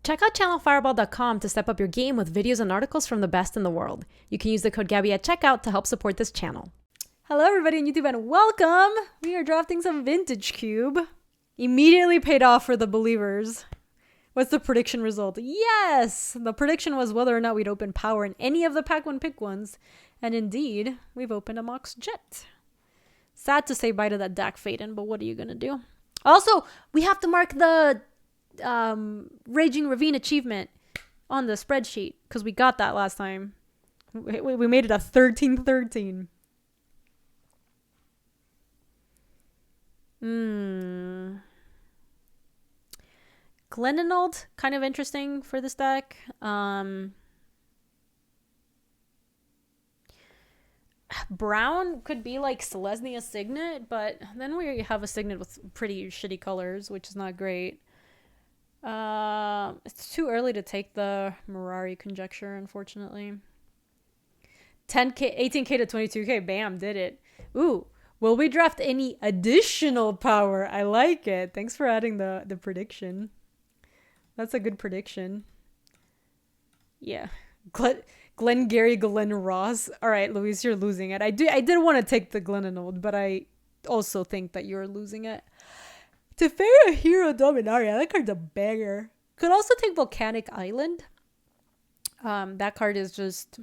Check out channelfireball.com to step up your game with videos and articles from the best in the world. You can use the code Gaby at checkout to help support this channel. Hello everybody on YouTube and welcome! We are drafting some Vintage Cube. Immediately paid off for the believers. What's the prediction result? Yes! The prediction was whether or not we'd open power in any of the pack one pick ones. And indeed, we've opened a Mox Jet. Sad to say bye to that Dak Faden, but what are you gonna do? Also, we have to mark the Raging Ravine achievement on the spreadsheet because we got that last time. We made it a 13-13. Glendinald, kind of interesting for this deck. Brown could be like Selesnya Signet, but then we have a Signet with pretty shitty colors, which is not great. It's too early to take the Mirari conjecture, unfortunately. 10k, 18k to 22k, bam, did it. Ooh, will we draft any additional power? I like it. Thanks for adding the prediction. That's a good prediction. Yeah. Glengarry, Glen Ross. All right, Luis, you're losing it. I did want to take the Glendinald, but I also think that you're losing it. Teferi Hero Dominaria. That card's a banger. Could also take Volcanic Island. That card is just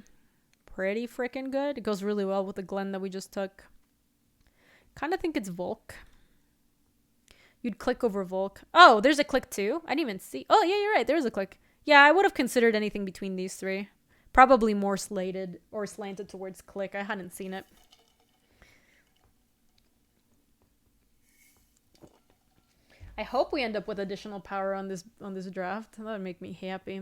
pretty freaking good. It goes really well with the Glen that we just took. Kind of think it's Volk. You'd click over Volk. Oh, there's a click too. I didn't even see. Oh, yeah, you're right. There's a click. Yeah, I would have considered anything between these three. Probably more slated or slanted towards click. I hadn't seen it. I hope we end up with additional power on this draft. That would make me happy.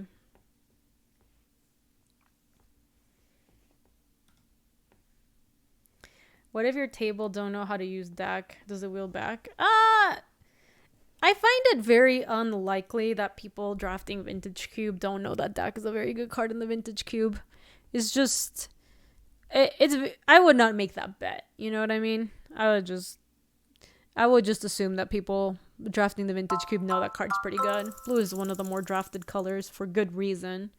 What if your table don't know how to use deck? Does it wheel back? I find it very unlikely that people drafting Vintage Cube don't know that deck is a very good card in the Vintage Cube. It's just I would not make that bet. You know what I mean? I would just assume that people drafting the Vintage Cube know that card's pretty good. Blue is one of the more drafted colors for good reason.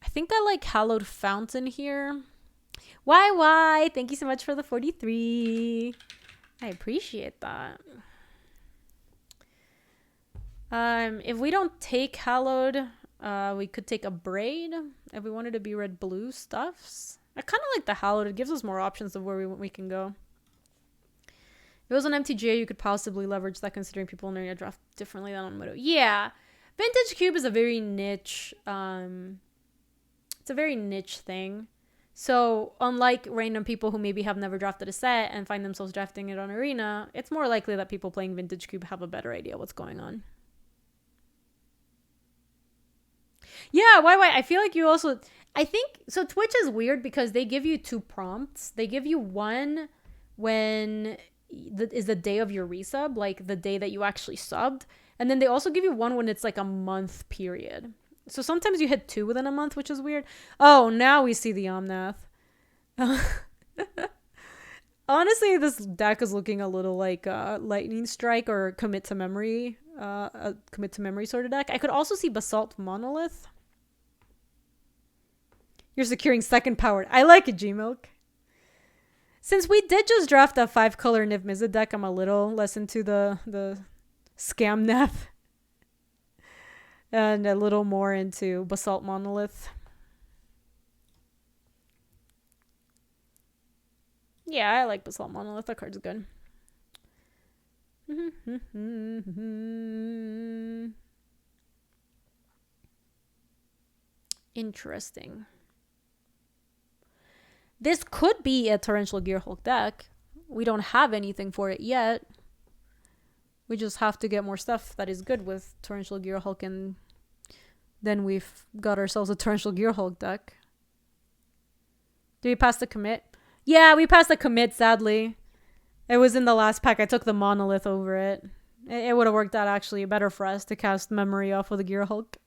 I think I like Hallowed Fountain here. Why? Thank you so much for the 43. I appreciate that. If we don't take Hallowed, we could take a Braid if we wanted to be red-blue stuffs. I kind of like the Hallowed. It gives us more options of where we can go. If it was on MTGO, you could possibly leverage that considering people in your draft differently than on Moto. Yeah. Vintage Cube is a very niche, it's a very niche thing. So unlike random people who maybe have never drafted a set and find themselves drafting it on Arena, it's more likely that people playing Vintage Cube have a better idea what's going on. Yeah, why? I feel like you also... I think... So Twitch is weird because they give you 2 prompts. They give you one when... is the day of your resub, like the day that you actually subbed, and then they also give you one when it's like a month period. So sometimes you hit 2 within a month, which is weird. Oh, now we see the Omnath. Honestly, this deck is looking a little like Lightning Strike or Commit to Memory sort of deck. I could also see Basalt Monolith. You're securing second powered. I like it, G-Milk. Since we did just draft a 5-color Niv Mizzet deck, I'm a little less into the Scam Nev. And a little more into Basalt Monolith. Yeah, I like Basalt Monolith. That card's good. Interesting. This could be a Torrential Gearhulk deck. We don't have anything for it yet. We just have to get more stuff that is good with Torrential Gearhulk, and then we've got ourselves a Torrential Gearhulk deck. Did we pass the commit? Yeah, we passed the commit, sadly. It was in the last pack. I took the Monolith over it. It would have worked out actually better for us to cast Memory off with a Gearhulk.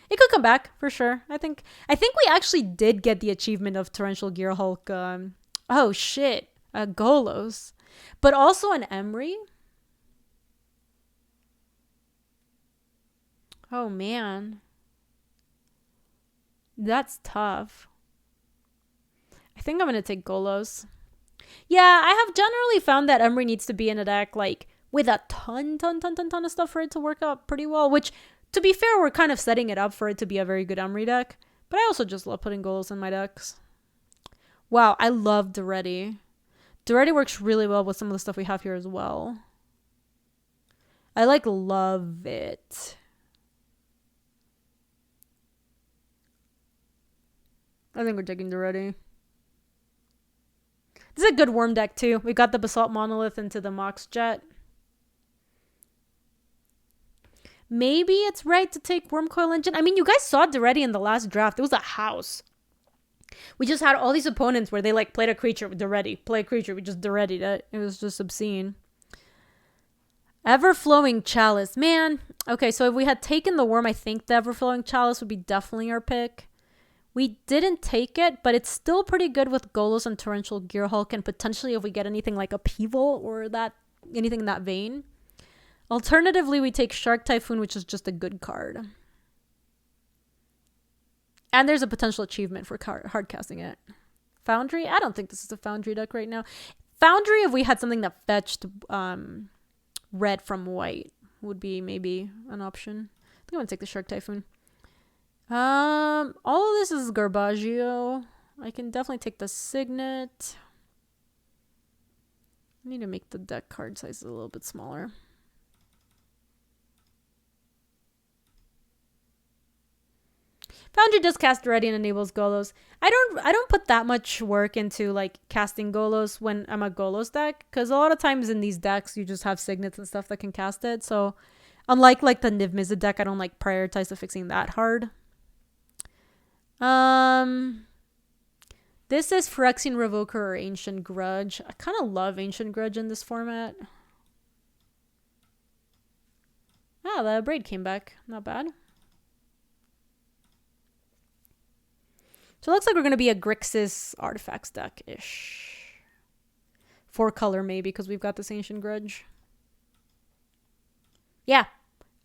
It could come back for sure. I think we actually did get the achievement of Torrential Gearhulk. Oh shit, Golos, but also an Emery. Oh man, That's tough. I think I'm going to take Golos. Yeah, I have generally found that Emery needs to be in a deck like with a ton of stuff for it to work out pretty well, which to be fair, we're kind of setting it up for it to be a very good Emery deck. But I also just love putting Golos in my decks. Wow, I love Duretti. Duretti works really well with some of the stuff we have here as well. I love it. I think we're taking Duretti. This is a good worm deck too. We got the Basalt Monolith into the Mox Jet. Maybe it's right to take Wormcoil Engine. I mean, you guys saw Duretti in the last draft. It was a house. We just had all these opponents where they like played a creature with Duretti. Play a creature, we just Duretti'd it. It was just obscene. Everflowing Chalice. Man. Okay, so if we had taken the worm, I think the Everflowing Chalice would be definitely our pick. We didn't take it, but it's still pretty good with Golos and Torrential Gearhulk, and potentially if we get anything like Upheaval or anything in that vein. Alternatively, we take Shark Typhoon, which is just a good card. And there's a potential achievement for hardcasting it. Foundry? I don't think this is a Foundry deck right now. Foundry, if we had something that fetched red from white, would be maybe an option. I think I'm going to take the Shark Typhoon. All of this is Garbaggio. I can definitely take the Signet. I need to make the deck card size a little bit smaller. Foundry does cast Duretti and enables Golos. I don't put that much work into like casting Golos when I'm a Golos deck, because a lot of times in these decks you just have Signets and stuff that can cast it. So unlike like the Niv Mizzet deck, I don't like prioritize fixing that hard. This is Phyrexian Revoker or Ancient Grudge. I kind of love Ancient Grudge in this format. Ah, the Braid came back. Not bad. So it looks like we're going to be a Grixis Artifacts deck-ish. 4-color maybe, because we've got this Ancient Grudge. Yeah.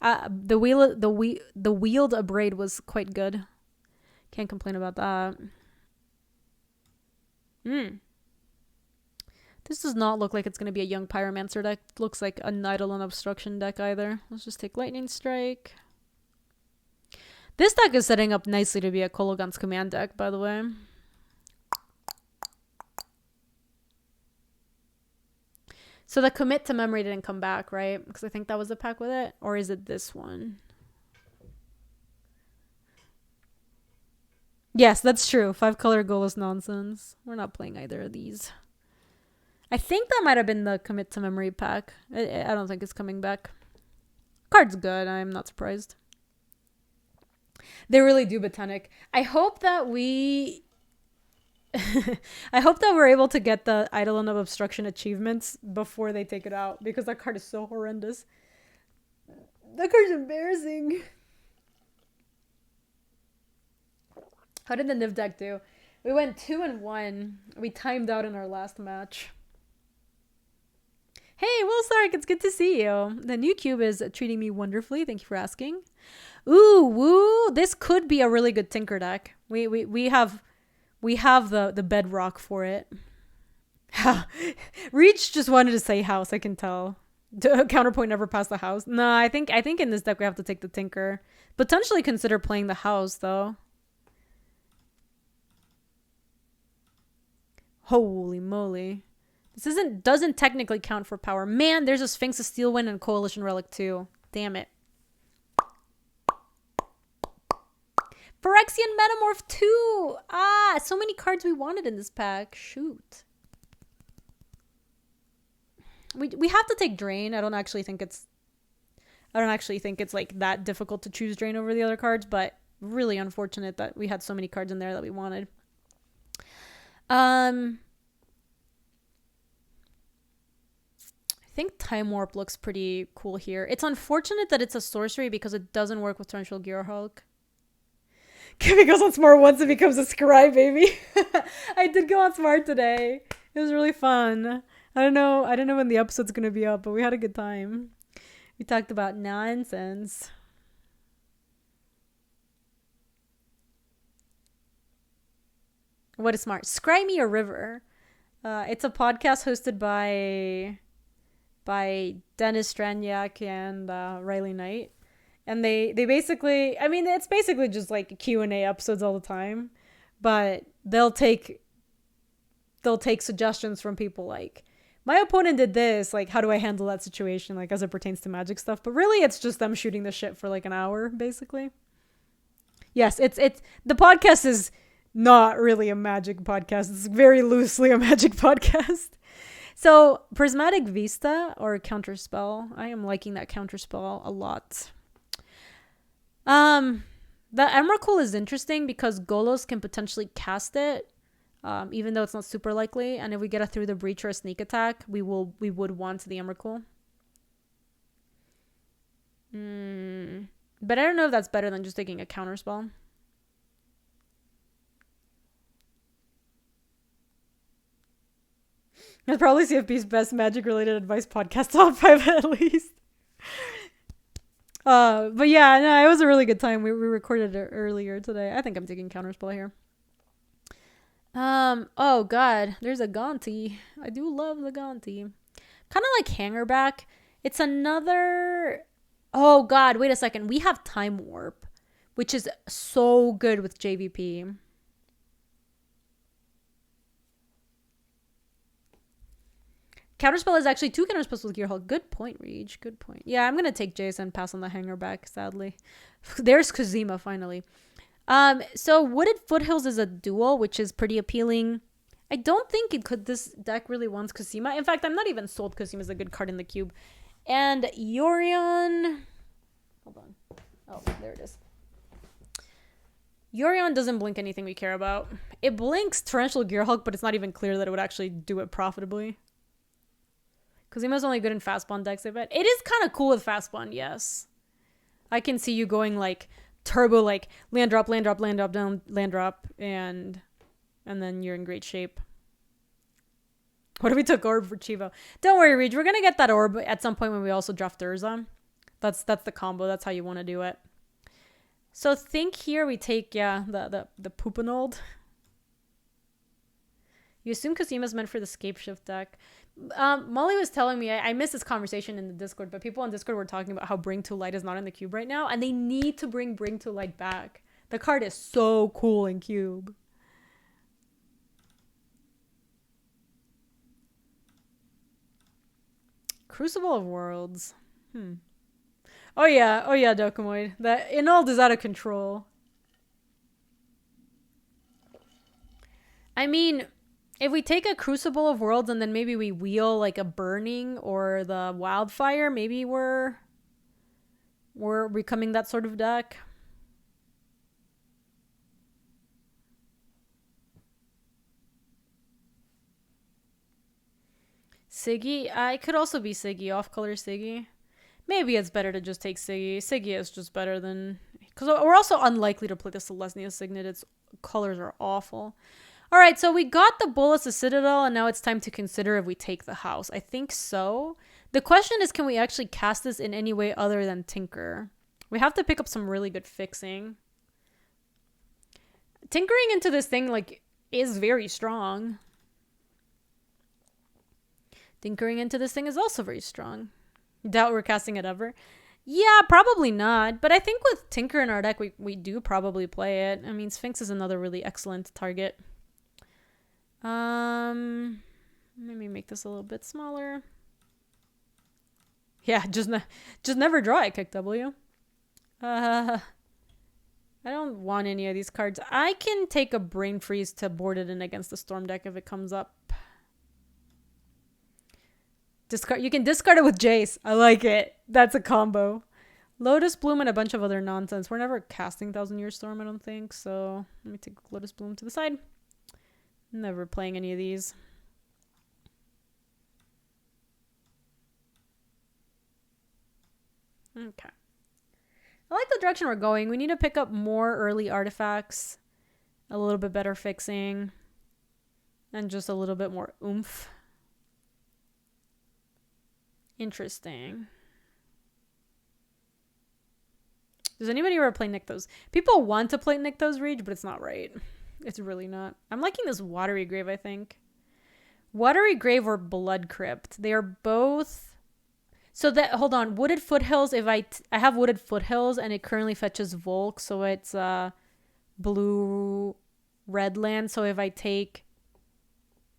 The Wield a Braid was quite good. Can't complain about that. This does not look like it's going to be a Young Pyromancer deck. It looks like a Eidolon Obstruction deck either. Let's just take Lightning Strike. This deck is setting up nicely to be a Kolaghan's Command deck, by the way. So the Commit to Memory didn't come back, right? Because I think that was the pack with it. Or is it this one? Yes, that's true. 5-color Golos nonsense. We're not playing either of these. I think that might have been the Commit to Memory pack. I don't think it's coming back. Card's good. I'm not surprised. They really do Botanic. I hope that we... I hope that we're able to get the Eidolon of Obstruction achievements before they take it out, because that card is so horrendous. That card's embarrassing. How did the Niv deck do? We went 2-1. We timed out in our last match. Hey, Will Stark, it's good to see you. The new cube is treating me wonderfully. Thank you for asking. Ooh, woo! This could be a really good Tinker deck. We have the bedrock for it. Reach just wanted to say house. I can tell. Counterpoint never passed the house. No, I think in this deck we have to take the Tinker. Potentially consider playing the house though. Holy moly. This doesn't technically count for power. Man, there's a Sphinx of Steelwind and Coalition Relic too. Damn it. Phyrexian Metamorph 2! Ah, so many cards we wanted in this pack. Shoot. We have to take Drain. I don't actually think it's like that difficult to choose Drain over the other cards, but really unfortunate that we had so many cards in there that we wanted. I think Time Warp looks pretty cool here. It's unfortunate that it's a sorcery because it doesn't work with Torrential Gearhulk. Gaby goes on Smart once and becomes a Scry, baby. I did go on Smart today. It was really fun. I don't know when the episode's gonna be up, but we had a good time. We talked about nonsense. What is smart? Scry Me a River. It's a podcast hosted by Dennis Straniak and Riley Knight. And they basically, I mean, it's basically just like Q&A episodes all the time. But they'll take suggestions from people like, my opponent did this, like, how do I handle that situation, like, as it pertains to Magic stuff? But really, it's just them shooting the shit for like an hour, basically. Yes, it's the podcast is not really a Magic podcast. It's very loosely a Magic podcast. So, Prismatic Vista or Counterspell. I am liking that Counterspell a lot. The Emrakul is interesting because Golos can potentially cast it, even though it's not super likely. And if we get a Through the Breach or a sneak attack, we would want the Emrakul. But I don't know if that's better than just taking a Counterspell. That's probably CFP's best Magic related advice podcast, top 5 at least. But yeah, no, it was a really good time. We recorded it earlier today. I think I'm taking Counterspell here. Oh god, there's a Gonti. I do love the Gonti. Kind of like Hangerback. It's another... Oh god, wait a second. We have Time Warp, which is so good with JVP. Counterspell is actually 2 counterspells with Gearhulk. Good point, Reach. Good point. Yeah, I'm gonna take Jason, pass on the Hangerback, sadly. There's Kazima, finally. So Wooded Foothills is a dual, which is pretty appealing. I don't think this deck really wants Kazima. In fact, I'm not even sold Kazima is a good card in the cube. And Yorion... Hold on. Oh, there it is. Yorion doesn't blink anything we care about. It blinks Torrential Gearhulk, but it's not even clear that it would actually do it profitably. Kazima's only good in fast spawn decks, I bet. It is kind of cool with fast spawn, yes. I can see you going like turbo, like land drop, down, land drop, and then you're in great shape. What if we took Orb for Chivo? Don't worry, Reed. We're gonna get that Orb at some point when we also draft Urza. That's the combo. That's how you want to do it. So think here we take the Poopanold. You assume Kazima's meant for the Scape Shift deck. Molly was telling me, I missed this conversation in the Discord, but people on Discord were talking about how Bring to Light is not in the cube right now, and they need to bring to Light back. The card is so cool in cube. Crucible of Worlds. Oh yeah, Dokumoid. That Inald is out of control. I mean, if we take a Crucible of Worlds and then maybe we wheel like a Burning or the Wildfire, maybe we're becoming that sort of deck. Siggy? I could also be Siggy, off-color Siggy. Maybe it's better to just take Siggy. Siggy is just better than... Because we're also unlikely to play the Selesnya Signet. Its colors are awful. Alright, so we got the Bolas of Citadel, and now it's time to consider if we take the house. I think so. The question is, can we actually cast this in any way other than Tinker? We have to pick up some really good fixing. Tinkering into this thing, like, is very strong. Tinkering into this thing is also very strong. Doubt we're casting it ever. Yeah, probably not. But I think with Tinker in our deck, we do probably play it. I mean, Sphinx is another really excellent target. Let me make this a little bit smaller. Yeah, just never draw it, Kick W. I don't want any of these cards. I can take a Brain Freeze to board it in against the Storm deck if it comes up. You can discard it with Jace. I like it. That's a combo. Lotus Bloom and a bunch of other nonsense. We're never casting 1000 Year Storm, I don't think. So let me take Lotus Bloom to the side. Never playing any of these. Okay. I like the direction we're going. We need to pick up more early artifacts. A little bit better fixing. And just a little bit more oomph. Interesting. Does anybody ever play Nykthos? People want to play Nykthos Reach, but it's not right. It's really not. I'm liking this Watery Grave, I think. Watery Grave or Blood Crypt. They are both... So that, hold on, Wooded Foothills, if I have Wooded Foothills and it currently fetches Volk, so it's blue red land. So if I take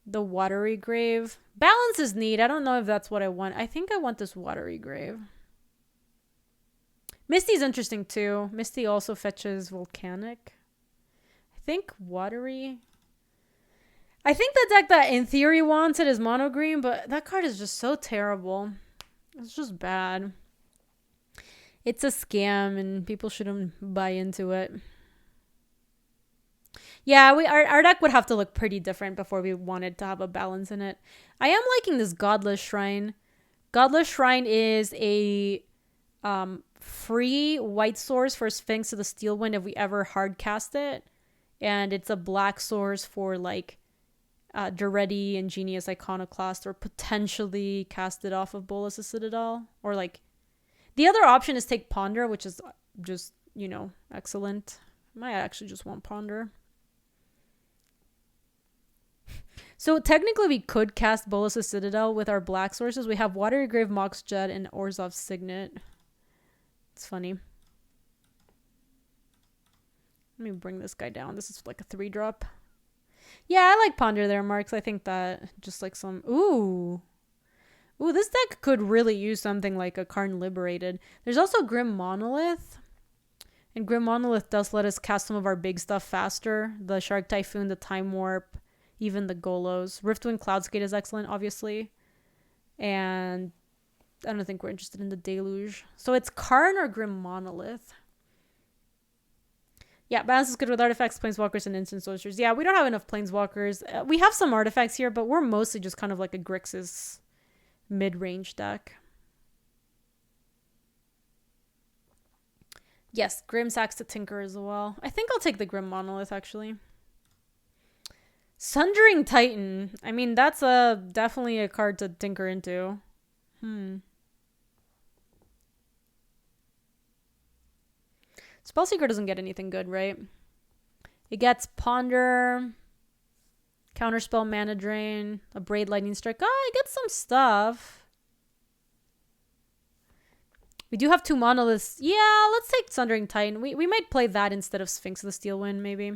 the Watery Grave, balance is neat. I don't know if that's what I want. I think I want this Watery Grave. Misty's interesting too. Misty also fetches Volcanic. I think Watery... I think the deck that in theory wants it is mono green, but that card is just so terrible. It's just bad. It's a scam and people shouldn't buy into it. Yeah, our deck would have to look pretty different before we wanted to have a balance in it. I am liking this Godless Shrine. Godless Shrine is a free white source for Sphinx of the Steel Wind if we ever hard cast it. And it's a black source for like Duretti and Genius Iconoclast, or potentially cast it off of Bolas' Citadel. Or like the other option is take Ponder, which is just, you know, excellent. I might actually just want Ponder. So technically we could cast Bolas' Citadel with our black sources. We have Watery Grave, Mox Jet, and Orzhov's Signet. It's funny. Let me bring this guy down. This is like a 3-drop. Yeah, I like Ponder there, Marks. I think that just like some... Ooh, this deck could really use something like a Karn Liberated. There's also Grim Monolith. And Grim Monolith does let us cast some of our big stuff faster. The Shark Typhoon, the Time Warp, even the Golos. Riftwind Cloudskate is excellent, obviously. And I don't think we're interested in the Deluge. So it's Karn or Grim Monolith. Yeah, balance is good with artifacts, planeswalkers, and instant sorcerers. Yeah, we don't have enough planeswalkers. We have some artifacts here, but we're mostly just kind of like a Grixis mid-range deck. Yes, Grim Sax to Tinker as well. I think I'll take the Grim Monolith, actually. Sundering Titan. I mean, that's definitely a card to tinker into. Spellseeker doesn't get anything good, right? It gets Ponder, Counterspell, Mana Drain, a Braid, Lightning Strike. It gets some stuff. We do have 2 monoliths. Yeah, let's take Sundering Titan. We might play that instead of Sphinx of the Steel Wind, maybe.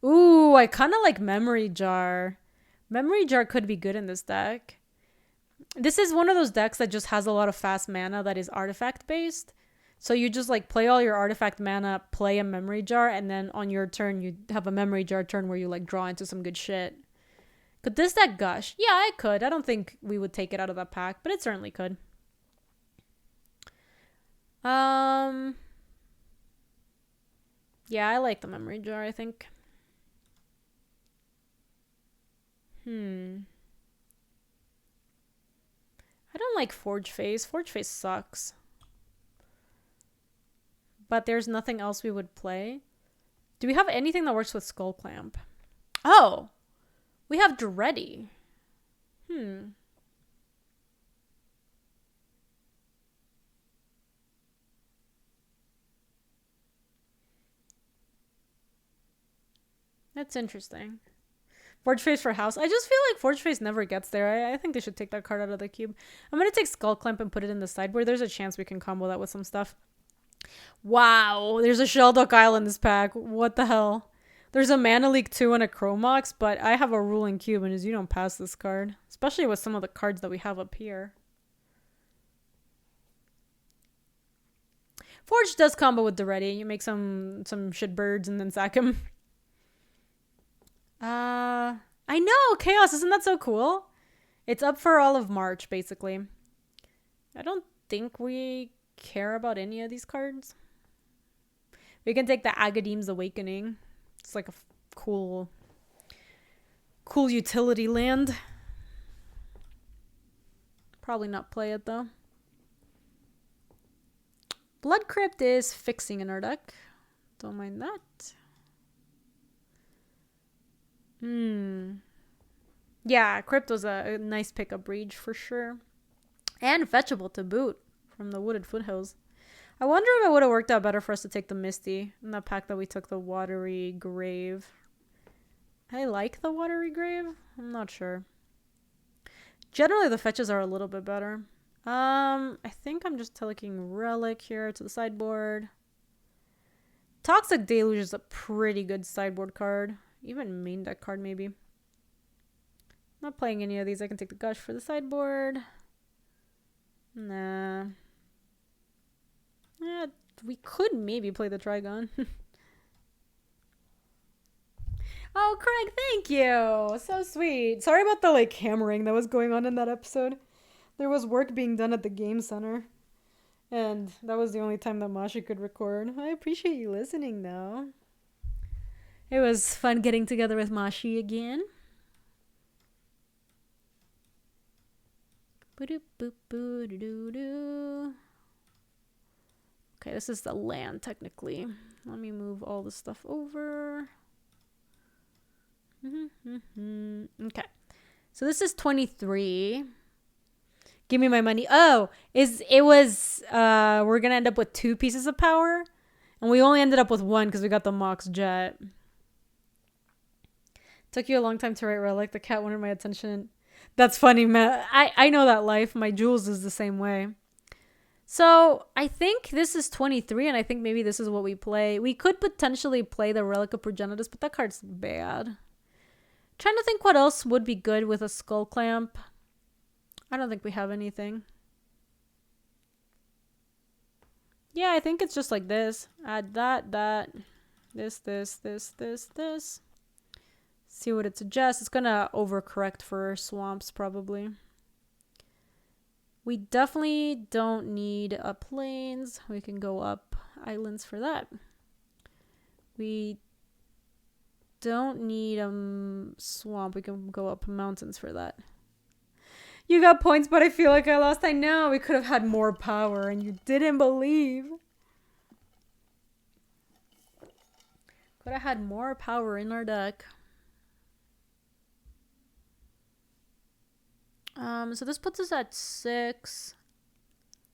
Ooh, I kind of like Memory Jar. Memory Jar could be good in this deck. This is one of those decks that just has a lot of fast mana that is artifact-based. So you just like play all your artifact mana, play a Memory Jar, and then on your turn you have a Memory Jar turn where you like draw into some good shit. Could this deck gush? Yeah, it could. I don't think we would take it out of that pack, but it certainly could. Yeah, I like the Memory Jar, I think. I don't like Forge Face. Forge Face sucks. But there's nothing else we would play. Do we have anything that works with Skull Clamp? Oh! We have Duretti. That's interesting. Forge Face for House. I just feel like Forge Face never gets there. I think they should take that card out of the cube. I'm going to take Skull Clamp and put it in the sideboard. There's a chance we can combo that with some stuff. Wow, there's a Shelduck Isle in this pack. What the hell? There's a Mana Leak 2 and a Chromox, but I have a rule in cube, and is you don't pass this card. Especially with some of the cards that we have up here. Forge does combo with Duretti. You make some shitbirds and then sack him. I know! Chaos, isn't that so cool? It's up for all of March, basically. I don't think we care about any of these cards. We can take the Agadeem's Awakening. It's like a cool utility land. Probably not play it though. Blood Crypt is fixing in our deck. Don't mind that. Yeah, Crypt was a nice pickup reach for sure. And fetchable to boot from the Wooded Foothills. I wonder if it would have worked out better for us to take the Misty in the pack that we took the Watery Grave. I like the Watery Grave. I'm not sure. Generally, the fetches are a little bit better. I think I'm just taking Relic here to the sideboard. Toxic Deluge is a pretty good sideboard card. Even main deck card, maybe. Not playing any of these. I can take the Gush for the sideboard. Nah. Yeah, we could maybe play the Trigon. Oh, Craig, thank you. So sweet. Sorry about the like hammering that was going on in that episode. There was work being done at the game center. And that was the only time that Mashi could record. I appreciate you listening, though. It was fun getting together with Mashi again. Okay, this is the land, technically. Let me move all the stuff over. Okay. So this is 23. Give me my money. Oh, we're gonna end up with 2 pieces of power, and we only ended up with 1 because we got the Mox Jet. Took you a long time to write Relic. The cat wanted my attention. That's funny, man. I know that life. My Jules is the same way. So I think this is 23, and I think maybe this is what we play. We could potentially play the Relic of Progenitus, but that card's bad. Trying to think what else would be good with a Skull Clamp. I don't think we have anything. Yeah, I think it's just like this. Add that, this. See what it suggests. It's gonna overcorrect for swamps, probably. We definitely don't need plains. We can go up islands for that. We don't need swamp. We can go up mountains for that. You got points, but I feel like I lost. I know. We could have had more power, and you didn't believe. Could have had more power in our deck. So this puts us at 6,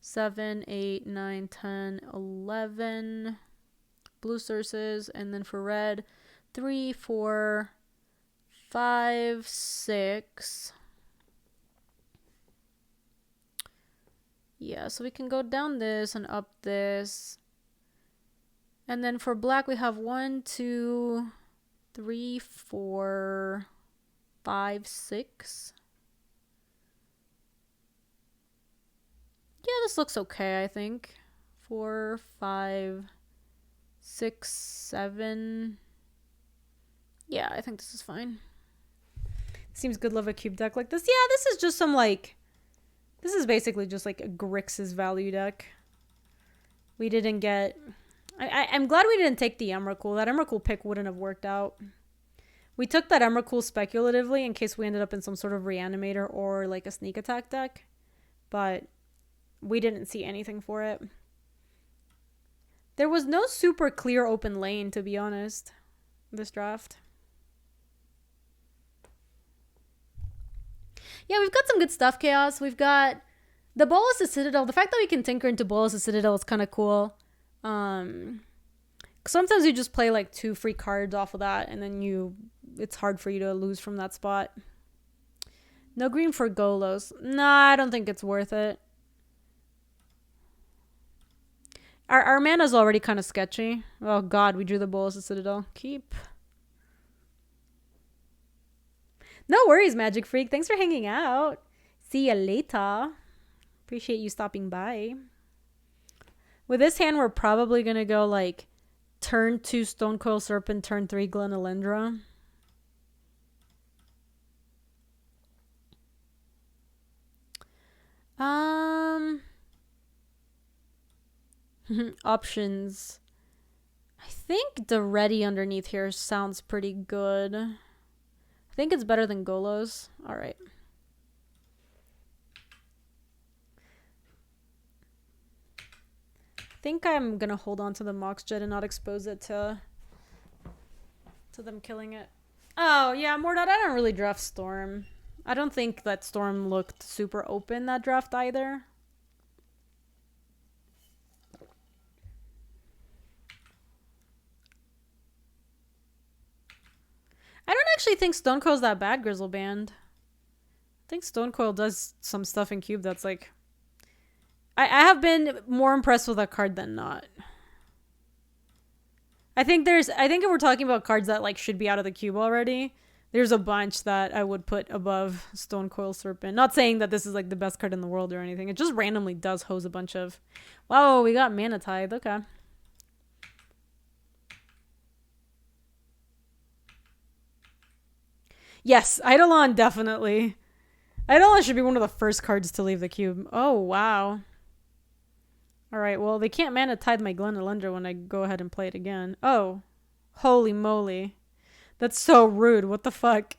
7, 8, 9, 10, 11 blue sources, and then for red, 3, 4, 5, 6. Yeah, so we can go down this and up this. And then for black, we have 1, 2, 3, 4, 5, 6. Yeah, this looks okay, I think. 4, 5, 6, 7. Yeah, I think this is fine. Seems good, love a cube deck like this. Yeah, this is just some like... This is basically just like a Grixis value deck. We didn't get... I'm glad we didn't take the Emrakul. That Emrakul pick wouldn't have worked out. We took that Emrakul speculatively in case we ended up in some sort of Reanimator or like a sneak attack deck. But we didn't see anything for it. There was no super clear open lane, to be honest, this draft. Yeah, we've got some good stuff, Chaos. We've got the Bolas' Citadel. The fact that we can tinker into Bolas' Citadel is kind of cool. Sometimes you just play like 2 free cards off of that, and then it's hard for you to lose from that spot. No green for Golos. Nah, I don't think it's worth it. Our mana's already kind of sketchy. Oh god, we drew the Bolas' Citadel. Keep. No worries, Magic Freak. Thanks for hanging out. See ya later. Appreciate you stopping by. With this hand, we're probably going to go like turn 2 Stonecoil Serpent, turn 3 Glenalendra. Options. I think the ready underneath here sounds pretty good. I think it's better than Golos. All right. I think I'm going to hold on to the Mox Jet and not expose it to them killing it. Oh, yeah, Mordot, I don't really draft Storm. I don't think that Storm looked super open that draft either. I don't actually think Stone Coil's that bad, Grizzle Band. I think Stone Coil does some stuff in Cube that's like... I have been more impressed with that card than not. I think if we're talking about cards that like should be out of the cube already, there's a bunch that I would put above Stone Coil Serpent. Not saying that this is like the best card in the world or anything. It just randomly does hose a bunch of... Wow, we got Mana Tithe. Okay. Yes, Eidolon definitely. Eidolon should be one of the first cards to leave the cube. Oh, wow. Alright, well, they can't Mana Tithe my Glenalundra when I go ahead and play it again. Oh. Holy moly. That's so rude. What the fuck?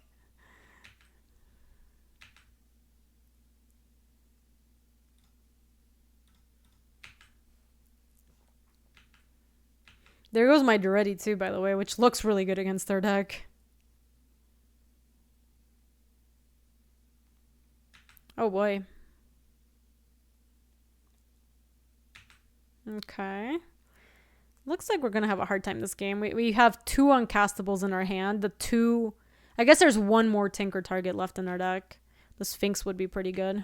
There goes my Duretti too, by the way, which looks really good against their deck. Oh boy. Okay. Looks like we're going to have a hard time this game. We have 2 Uncastables in our hand. I guess there's one more Tinker target left in our deck. The Sphinx would be pretty good.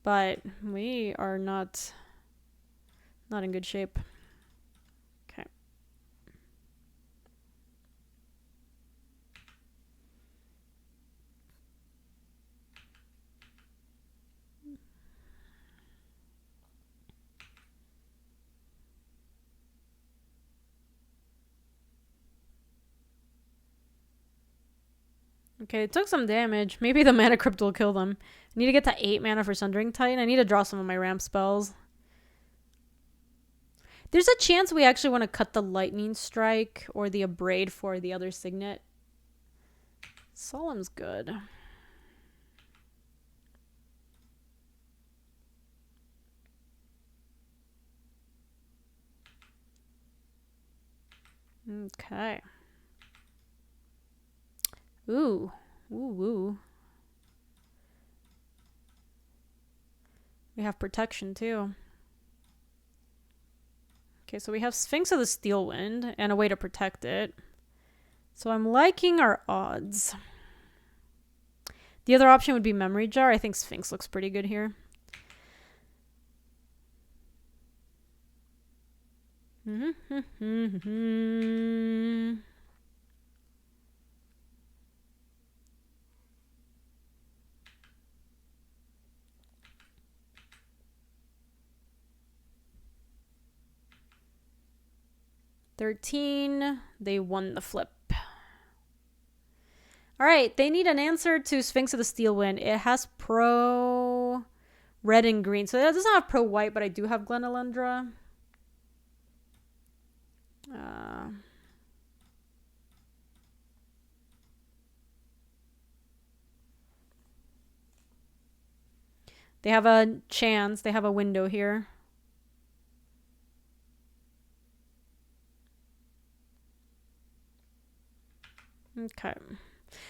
But we are not in good shape. Okay. Okay, it took some damage. Maybe the Mana Crypt will kill them. I need to get to 8 mana for Sundering Titan. I need to draw some of my ramp spells. There's a chance we actually want to cut the Lightning Strike or the Abrade for the other Signet. Solemn's good. Okay. Ooh. Ooh, ooh. We have protection too. Okay, so we have Sphinx of the Steel Wind and a way to protect it. So I'm liking our odds. The other option would be Memory Jar. I think Sphinx looks pretty good here. $13. They won the flip. All right, they need an answer to Sphinx of the Steel Wind. It has pro red and green. So it doesn't have pro white, but I do have Glenalundra. They have a chance. They have a window here. Okay.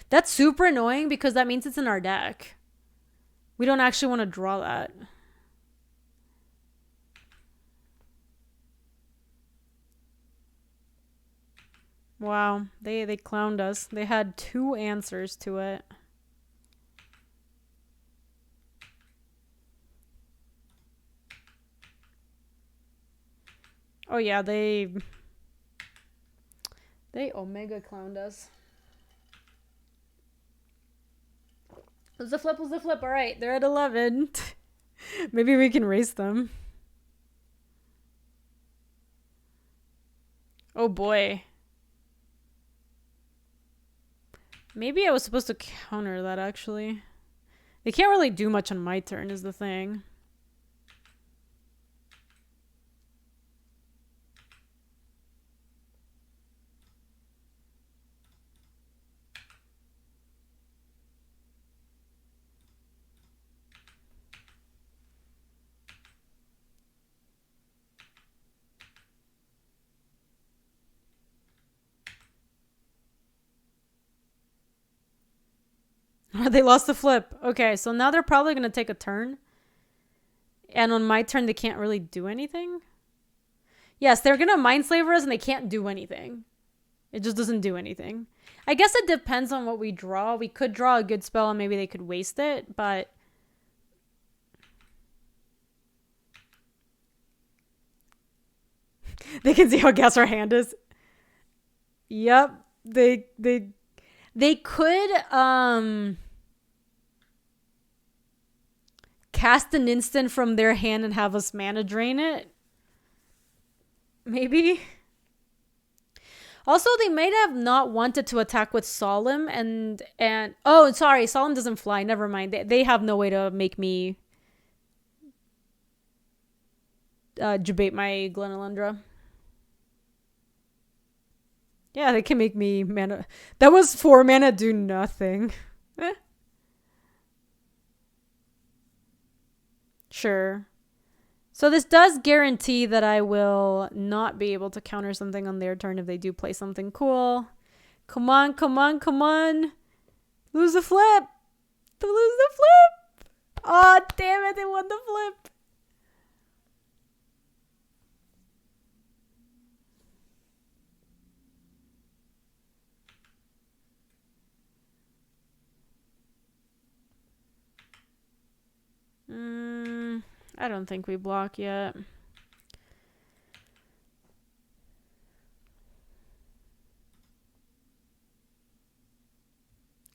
That's super annoying because that means it's in our deck. We don't actually want to draw that. Wow, they clowned us. They had 2 answers to it. Oh yeah, they Omega clowned us. Was the flip? All right, they're at 11. Maybe we can race them. Oh boy. Maybe I was supposed to counter that, actually. They can't really do much on my turn, is the thing. They lost the flip. Okay, so now they're probably going to take a turn. And on my turn, they can't really do anything. Yes, they're going to Mindslaver us and they can't do anything. It just doesn't do anything. I guess it depends on what we draw. We could draw a good spell and maybe they could waste it, but... They can see how gas our hand is. Yep. They could cast an instant from their hand and have us mana drain it. Maybe. Also, they might have not wanted to attack with Solemn and oh, sorry, Solemn doesn't fly. Never mind. They have no way to make me debate my Glenalundra. Yeah, they can make me mana. That was 4 mana, do nothing. Sure. So this does guarantee that I will not be able to counter something on their turn if they do play something cool. Come on, come on, come on. Lose the flip. To lose the flip. Oh, damn it. They won the flip. I don't think we block yet.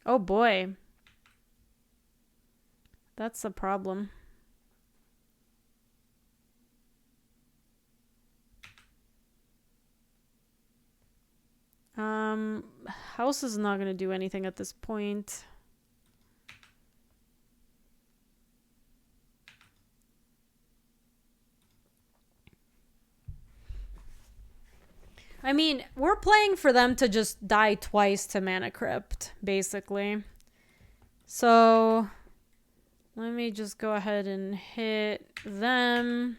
Oh boy. That's a problem. House is not going to do anything at this point. I mean, we're playing for them to just die twice to Mana Crypt, basically. So, let me just go ahead and hit them.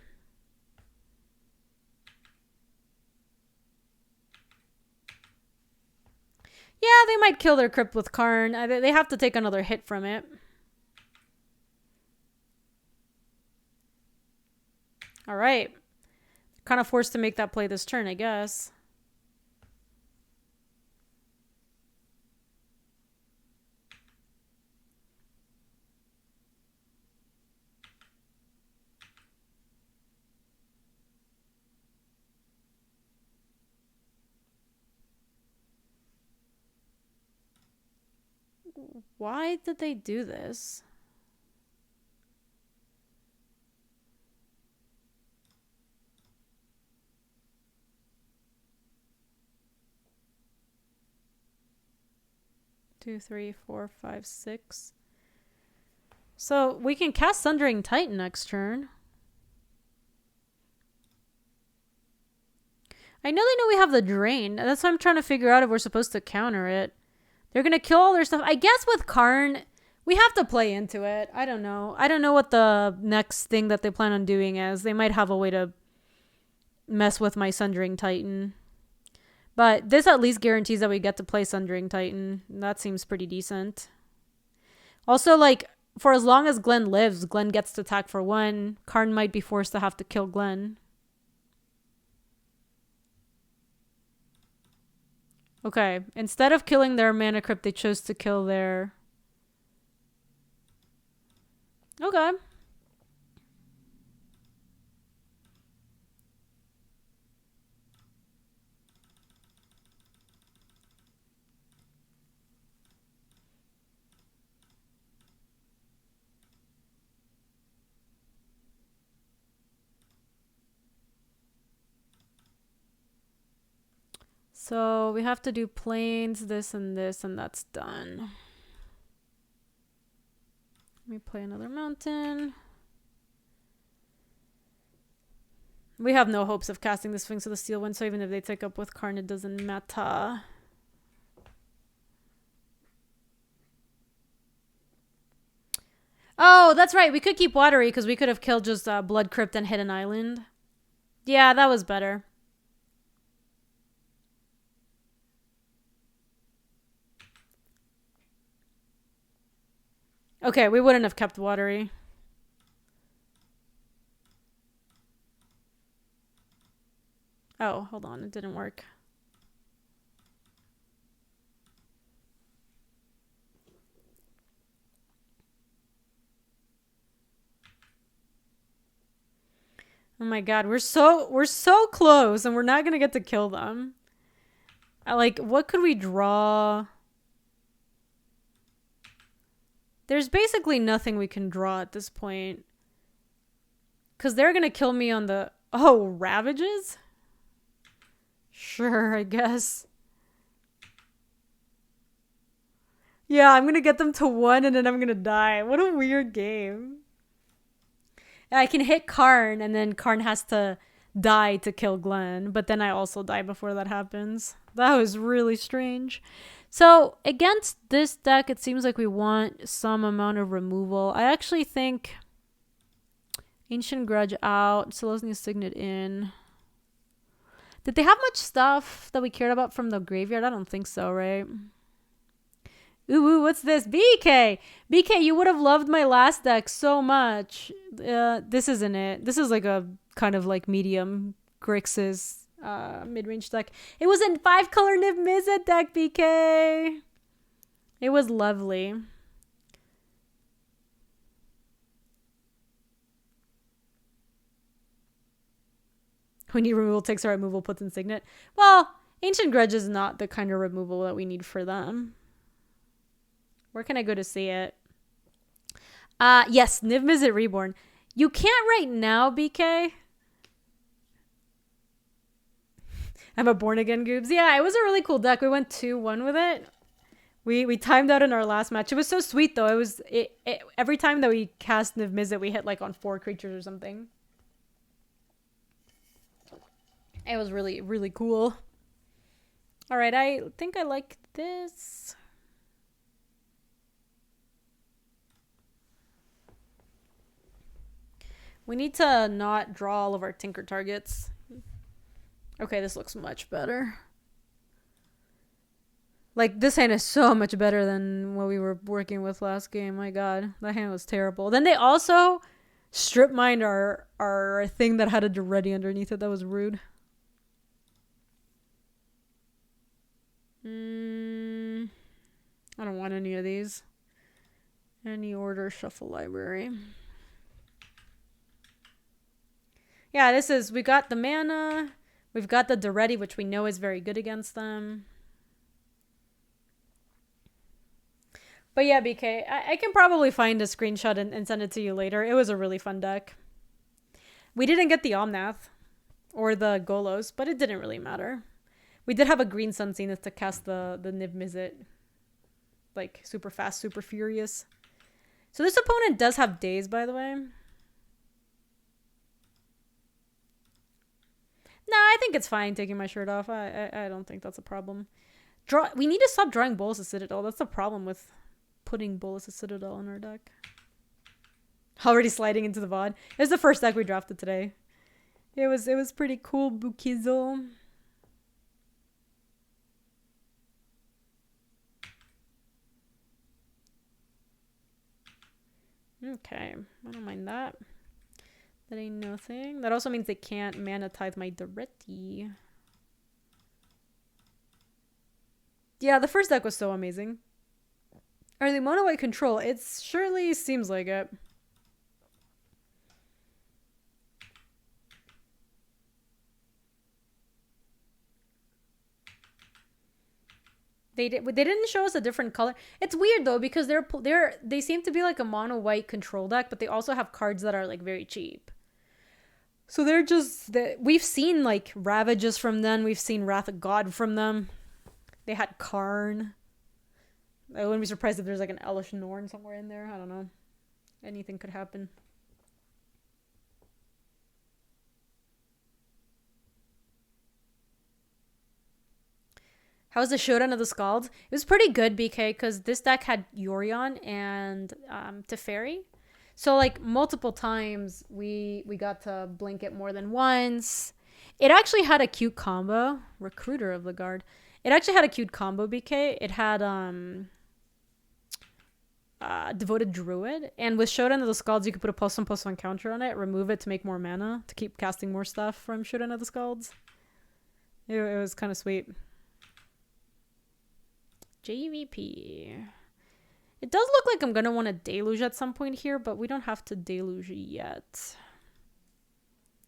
Yeah, they might kill their Crypt with Karn. They have to take another hit from it. Alright. Kind of forced to make that play this turn, I guess. Why did they do this? Two, three, four, five, six. So we can cast Sundering Titan next turn. I know they know we have the drain. That's why I'm trying to figure out if we're supposed to counter it. They're going to kill all their stuff. I guess with Karn, we have to play into it. I don't know. I don't know what the next thing that they plan on doing is. They might have a way to mess with my Sundering Titan. But this at least guarantees that we get to play Sundering Titan. That seems pretty decent. Also, like, for as long as Glenn lives, Glenn gets to attack for 1. Karn might be forced to have to kill Glenn. Okay, instead of killing their Mana Crypt, they chose to kill their... Okay. So we have to do plains, this, and that's done. Let me play another mountain. We have no hopes of casting the Sphinx of the Steel Wind, so even if they take up with Karn, it doesn't matter. Oh, that's right. We could keep Watery because we could have killed just Blood Crypt and hit an island. Yeah, that was better. Okay, we wouldn't have kept Watery. Oh, hold on. It didn't work. Oh my god, we're so close and we're not gonna get to kill them. Like, what could we draw? There's basically nothing we can draw at this point. Because they're gonna kill me on the... Oh, Ravages? Sure, I guess. Yeah, I'm gonna get them to 1 and then I'm gonna die. What a weird game. I can hit Karn and then Karn has to die to kill Glenn. But then I also die before that happens. That was really strange. So against this deck, it seems like we want some amount of removal. I actually think Ancient Grudge out, Selesnya Signet in. Did they have much stuff that we cared about from the graveyard? I don't think so, right? Ooh, what's this? BK! BK, you would have loved my last deck so much. This isn't it. This is like a kind of like medium Grixis mid-range deck. It was a 5-color Niv Mizzet deck, BK. It was lovely. We need removal, takes our removal, puts in Signet. Well, Ancient Grudge is not the kind of removal that we need for them. Where can I go to see it? Yes, Niv Mizzet Reborn. You can't right now, BK. I'm a born again goobs. Yeah, it was a really cool deck. We went 2-1 with it. We timed out in our last match. It was so sweet though. It was every time that we cast Niv Mizzet, we hit like on 4 creatures or something. It was really, really cool. All right, I think I like this. We need to not draw all of our Tinker targets. Okay, this looks much better. Like, this hand is so much better than what we were working with last game. My god, that hand was terrible. Then they also strip mined our thing that had a Duretti underneath it. That was rude. I don't want any of these. Any order, shuffle library. Yeah, this is... We got the mana. We've got the Duretti, which we know is very good against them. But yeah, BK, I can probably find a screenshot and send it to you later. It was a really fun deck. We didn't get the Omnath or the Golos, but it didn't really matter. We did have a green Sun Zenith to cast the Niv Mizzet. Like, super fast, super furious. So this opponent does have Daze, by the way. Nah, I think it's fine taking my shirt off. I don't think that's a problem. We need to stop drawing Bolas of Citadel. That's the problem with putting Bolas of Citadel in our deck. Already sliding into the VOD. It was the first deck we drafted today. It was pretty cool, Bukizo. Okay, I don't mind that. That ain't nothing. That also means they can't mana tithe my Duretti. Yeah, the first deck was so amazing. Are they mono white control? It surely seems like it. They didn't show us a different color. It's weird though because they seem to be like a mono white control deck, but they also have cards that are like very cheap. So they're just we've seen like Ravages from them. We've seen Wrath of God from them. They had Karn. I wouldn't be surprised if there's like an Elish Norn somewhere in there. I don't know. Anything could happen. How was the Showdown of the Scalds? It was pretty good, BK, because this deck had Yorion and Teferi. So, like, multiple times we got to blink it more than once. It actually had a cute combo. Recruiter of the Guard. It actually had a cute combo, BK. It had Devoted Druid. And with Showdown of the Scalds, you could put a +1/+1 counter on it, remove it to make more mana, to keep casting more stuff from Showdown of the Scalds. It was kind of sweet. JVP. It does look like I'm going to want to Deluge at some point here, but we don't have to Deluge yet.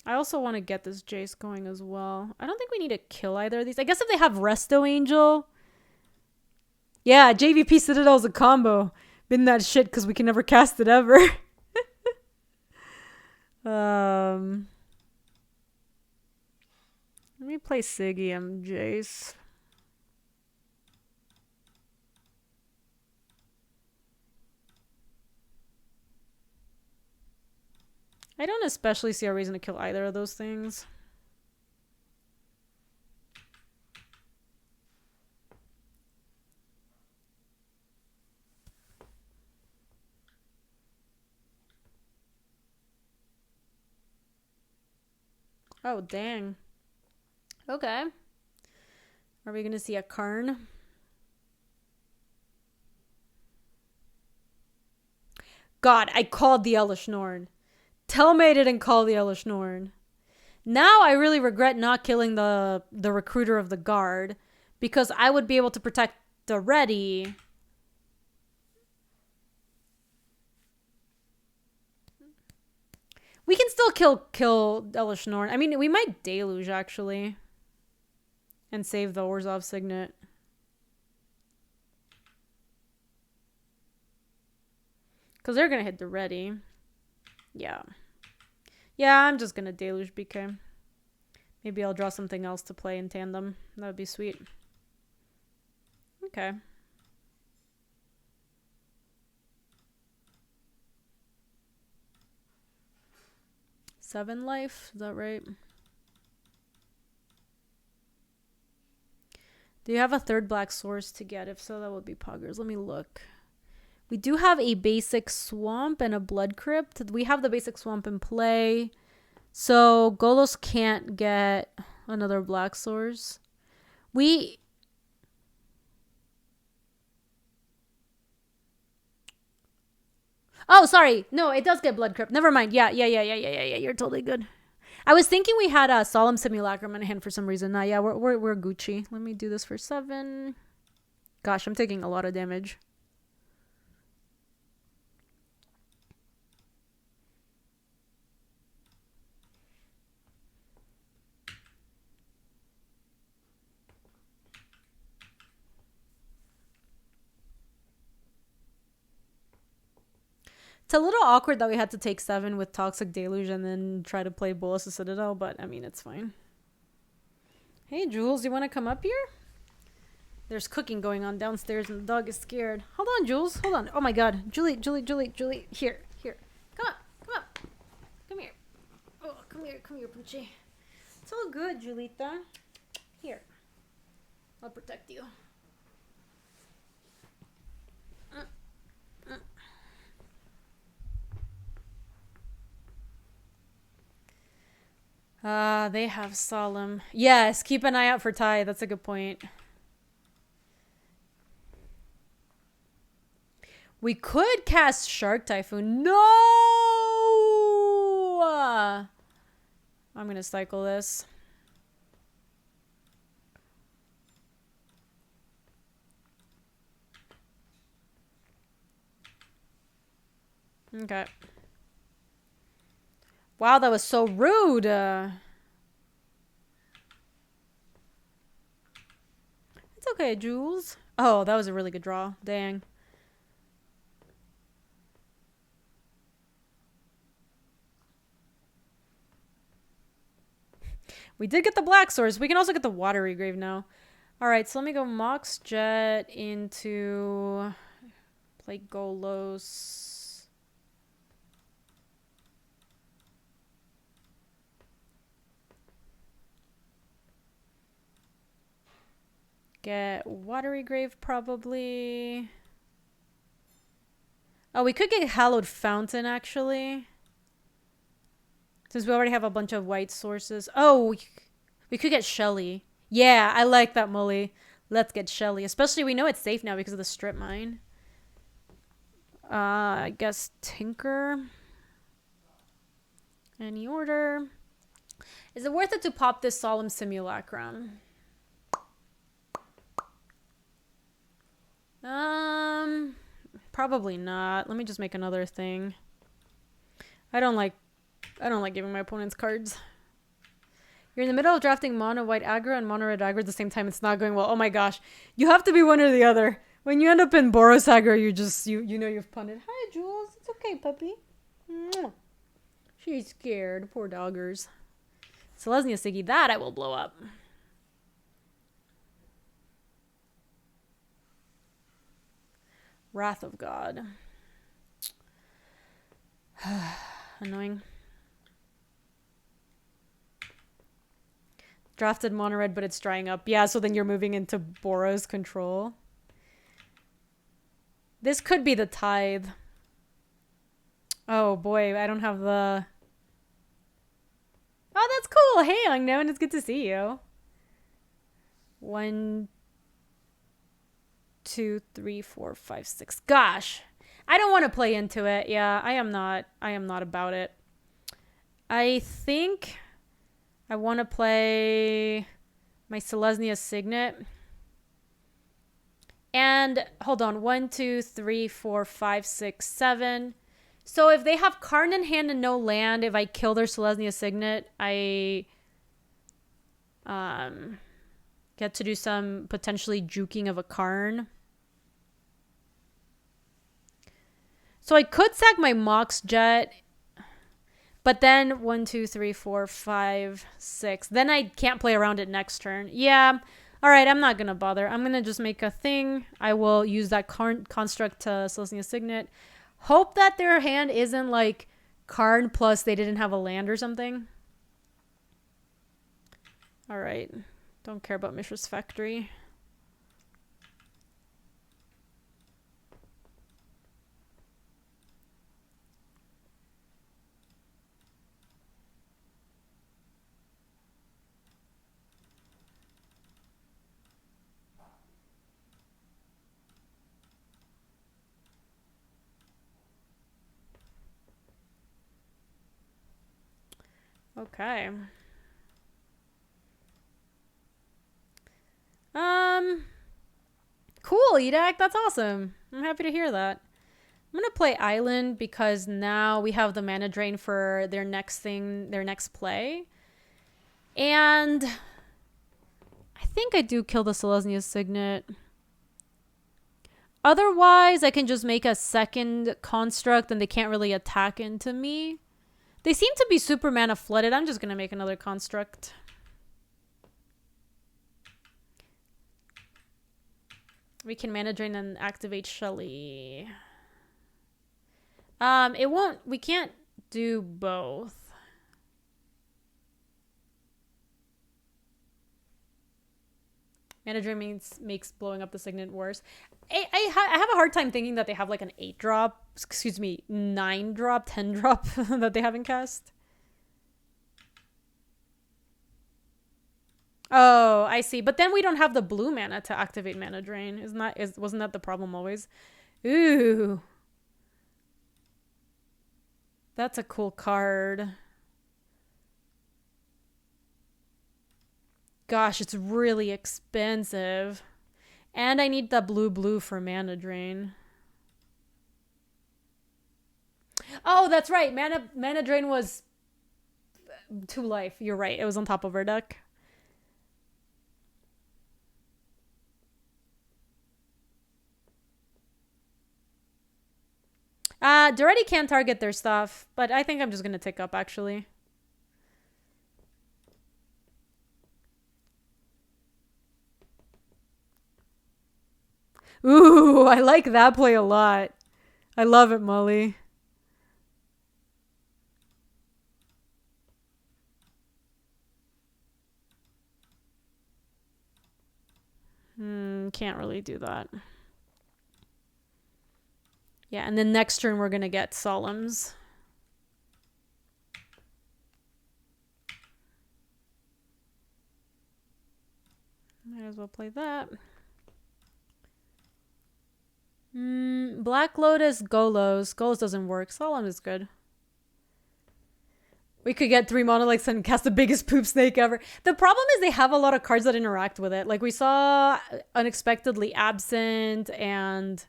I also want to get this Jace going as well. I don't think we need to kill either of these. I guess if they have Resto Angel. Yeah, JVP Citadel's a combo. Been that shit because we can never cast it ever. Let me play Siggy and Jace. I don't especially see a reason to kill either of those things. Oh, dang. Okay. Are we going to see a Karn? God, I called the Elesh Norn. Tell me I didn't call the Elesh Norn. Now I really regret not killing the recruiter of the guard because I would be able to protect the ready. We can still kill Elesh Norn. I mean, we might Deluge actually and save the Orzhov Signet. Because they're going to hit the ready. Yeah. Yeah, I'm just going to Deluge BK. Maybe I'll draw something else to play in tandem. That would be sweet. Okay. Seven life, is that right? Do you have a third black source to get? If so, that would be Poggers. Let me look. We do have a basic swamp and a blood crypt. We have the basic swamp in play. So Golos can't get another black source. Oh, sorry. No, it does get blood crypt. Never mind. Yeah. You're totally good. I was thinking we had a Solemn Simulacrum in hand for some reason. Nah, yeah, we're Gucci. Let me do this for 7. Gosh, I'm taking a lot of damage. It's a little awkward that we had to take 7 with Toxic Deluge and then try to play Bolas' Citadel, but I mean, it's fine. Hey, Jules, you want to come up here? There's cooking going on downstairs and the dog is scared. Hold on, Jules. Hold on. Oh my god. Julie. Here. Come up. Come here. Oh, come here, Poochie. It's all good, Julita. Here. I'll protect you. They have Solemn. Yes, keep an eye out for Ty. That's a good point. We could cast Shark Typhoon. No! I'm going to cycle this. Okay. Wow, that was so rude. It's okay, Jules. Oh, that was a really good draw. Dang. We did get the black source. We can also get the Watery Grave now. Alright, so let me go Mox Jet into... Play Golos. Get Watery Grave probably. Oh, we could get Hallowed Fountain actually. Since we already have a bunch of white sources. Oh, we could get Shelly. Yeah, I like that, Mully. Let's get Shelly. Especially we know it's safe now because of the strip mine. I guess Tinker. Any order. Is it worth it to pop this Solemn Simulacrum? Probably not. Let me just make another thing. I don't like giving my opponents cards. You're in the middle of drafting mono white aggro and mono red aggro at the same time. It's not going well. Oh my gosh. You have to be one or the other. When you end up in Boros aggro, you just, you know you've punted. Hi, Jules. It's okay, puppy. Mwah. She's scared. Poor doggers. Selesnya Siggy, that I will blow up. Wrath of God. Annoying. Drafted mono red, but it's drying up. Yeah, so then you're moving into Boros control. This could be the Tithe. Oh boy, I don't have the... Oh, that's cool. Hey, Unknown, it's good to see you. 1, 2, 3, 4, 5, 6. Gosh, I don't want to play into it. Yeah, I am not about it. I think I want to play my Selesnya Signet. And hold on, 1, 2, 3, 4, 5, 6, 7. So if they have Karn in hand and no land, if I kill their Selesnya Signet, I get to do some potentially juking of a Karn. So I could sack my Mox Jet, but then 1, 2, 3, 4, 5, 6. Then I can't play around it next turn. Yeah. All right, I'm not going to bother. I'm going to just make a thing. I will use that construct to Selesnya Signet. Hope that their hand isn't like Karn plus they didn't have a land or something. All right. Don't care about Mishra's Factory. Okay. Cool, Edak. That's awesome. I'm happy to hear that. I'm gonna play Island because now we have the mana drain for their next thing, their next play. And I think I do kill the Selesnya Signet. Otherwise, I can just make a second construct and they can't really attack into me. They seem to be super mana flooded. I'm just going to make another construct. We can mana drain and activate Shelly. It won't, we can't do both. Mana drain makes blowing up the Signet worse. I have a hard time thinking that they have like an 8-drop, excuse me, 9-drop, 10-drop that they haven't cast. Oh, I see. But then we don't have the blue mana to activate mana drain. Wasn't that the problem always? Ooh. That's a cool card. Gosh, it's really expensive. And I need the blue for mana drain. Oh, that's right. Mana drain was 2 life. You're right. It was on top of our deck. Duretti can target their stuff, but I think I'm just going to tick up, actually. Ooh, I like that play a lot. I love it, Molly. Can't really do that. Yeah, and then next turn we're going to get Solemns. Might as well play that. Black Lotus, Golos. Golos doesn't work. Solemn is good. We could get 3 monoliths and cast the biggest poop snake ever. The problem is they have a lot of cards that interact with it. Like we saw Unexpectedly Absent and...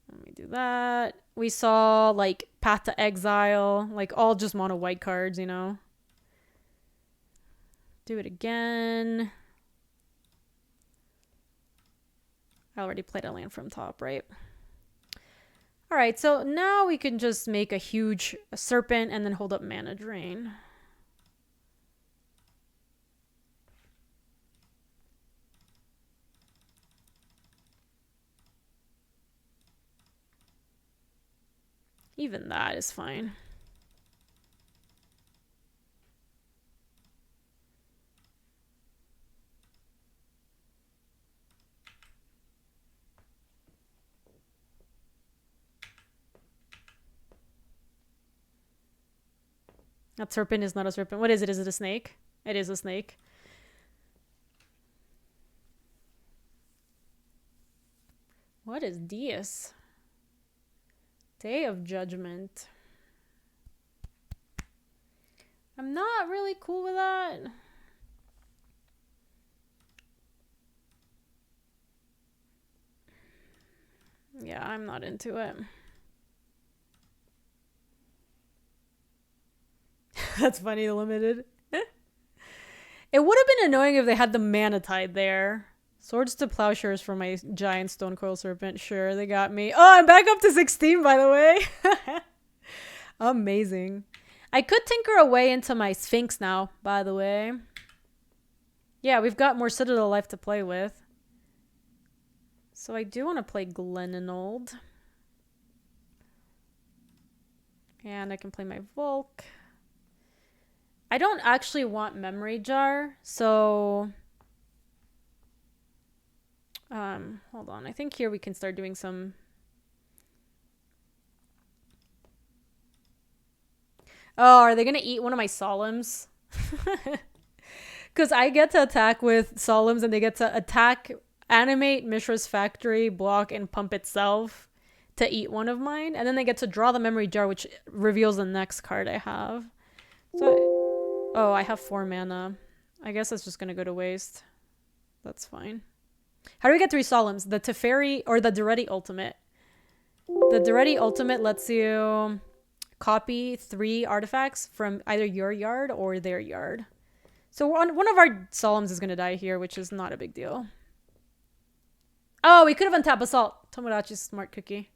Let me do that. We saw like Path to Exile, like all just mono white cards, you know. Do it again. I already played a land from top, right? All right, so now we can just make a huge serpent and then hold up mana drain. Even that is fine. That serpent is not a serpent. What is it? Is it a snake? It is a snake. What is this? Day of Judgment. I'm not really cool with that. Yeah, I'm not into it. That's funny, limited. It would have been annoying if they had the Mana Tide there. Swords to Plowshares for my giant Stone Coil Serpent. Sure, they got me. Oh, I'm back up to 16, by the way. Amazing. I could tinker away into my Sphinx now, by the way. Yeah, we've got more Citadel life to play with. So I do want to play Gleninold. And I can play my Volk. I don't actually want Memory Jar, so... hold on. I think here we can start doing some... Oh, are they going to eat one of my Solemns? Because I get to attack with Solemns and they get to attack, animate Mishra's Factory, block, and pump itself to eat one of mine. And then they get to draw the Memory Jar, which reveals the next card I have. So... Oh, I have 4 mana. I guess that's just going to go to waste. That's fine. How do we get 3 Solemns? The Teferi or the Duretti Ultimate. The Duretti Ultimate lets you copy 3 artifacts from either your yard or their yard. So one of our Solemns is going to die here, which is not a big deal. Oh, we could have untapped Assault. Tomodachi's smart cookie.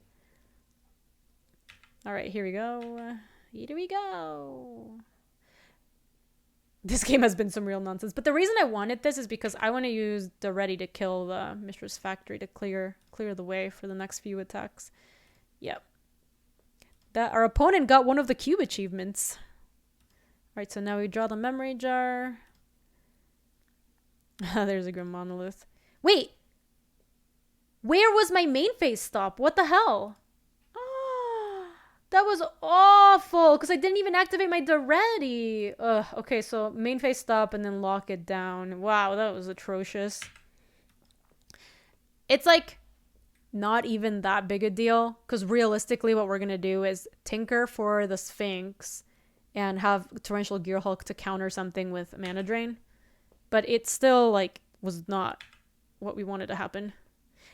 All right, here we go. Here we go. This game has been some real nonsense. But the reason I wanted this is because I want to use the ready to kill the Mishra's Factory to clear the way for the next few attacks. Yep. That our opponent got one of the cube achievements. Alright, so now we draw the Memory Jar. There's a Grim Monolith. Wait! Where was my main phase stop? What the hell? That was awful, because I didn't even activate my Duretti. Ugh, okay, so main phase stop and then lock it down. Wow, that was atrocious. It's like not even that big a deal, because realistically what we're going to do is tinker for the Sphinx and have Torrential Gearhulk to counter something with Mana Drain. But it still, like, was not what we wanted to happen.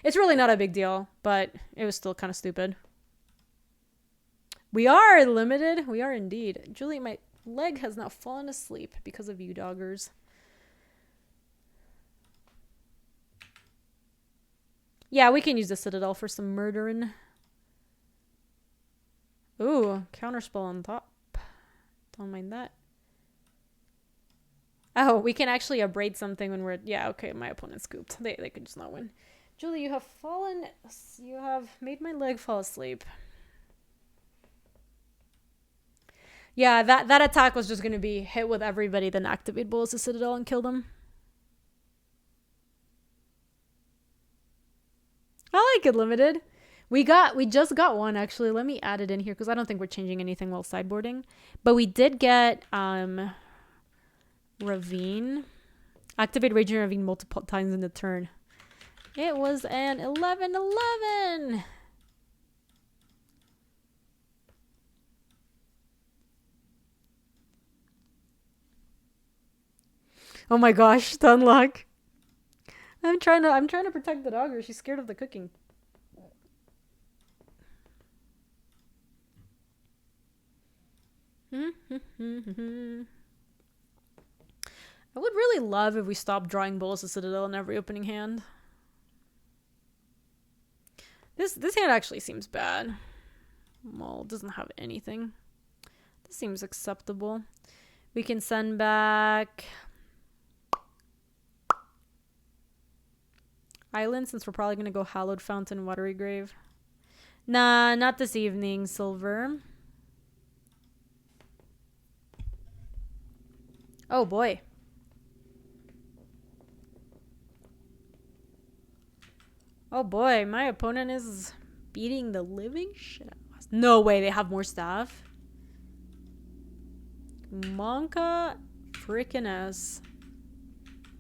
It's really not a big deal, but it was still kind of stupid. We are limited. We are indeed. Julie, my leg has now fallen asleep because of you doggers. Yeah, we can use the Citadel for some murdering. Ooh, counterspell on top. Don't mind that. Oh, we can actually abrade something when we're... Yeah, okay, my opponent scooped. They could just not win. Julie, you have fallen... You have made my leg fall asleep. Yeah, that attack was just going to be hit with everybody, then activate Bulls to Citadel and kill them. I like it limited. We just got one, actually. Let me add it in here, because I don't think we're changing anything while sideboarding. But we did get Ravine. Activate Raging Ravine multiple times in the turn. It was an 11/11. Oh my gosh, stun lock. I'm trying to protect the dogger. She's scared of the cooking. I would really love if we stopped drawing Bulls of Citadel in every opening hand. This hand actually seems bad. Well, it doesn't have anything. This seems acceptable. We can send back Island since we're probably going to go Hallowed Fountain, Watery Grave. Nah, not this evening, Silver. Oh boy. Oh boy, my opponent is beating the living shit out of us. No way, they have more stuff. Monka freaking S.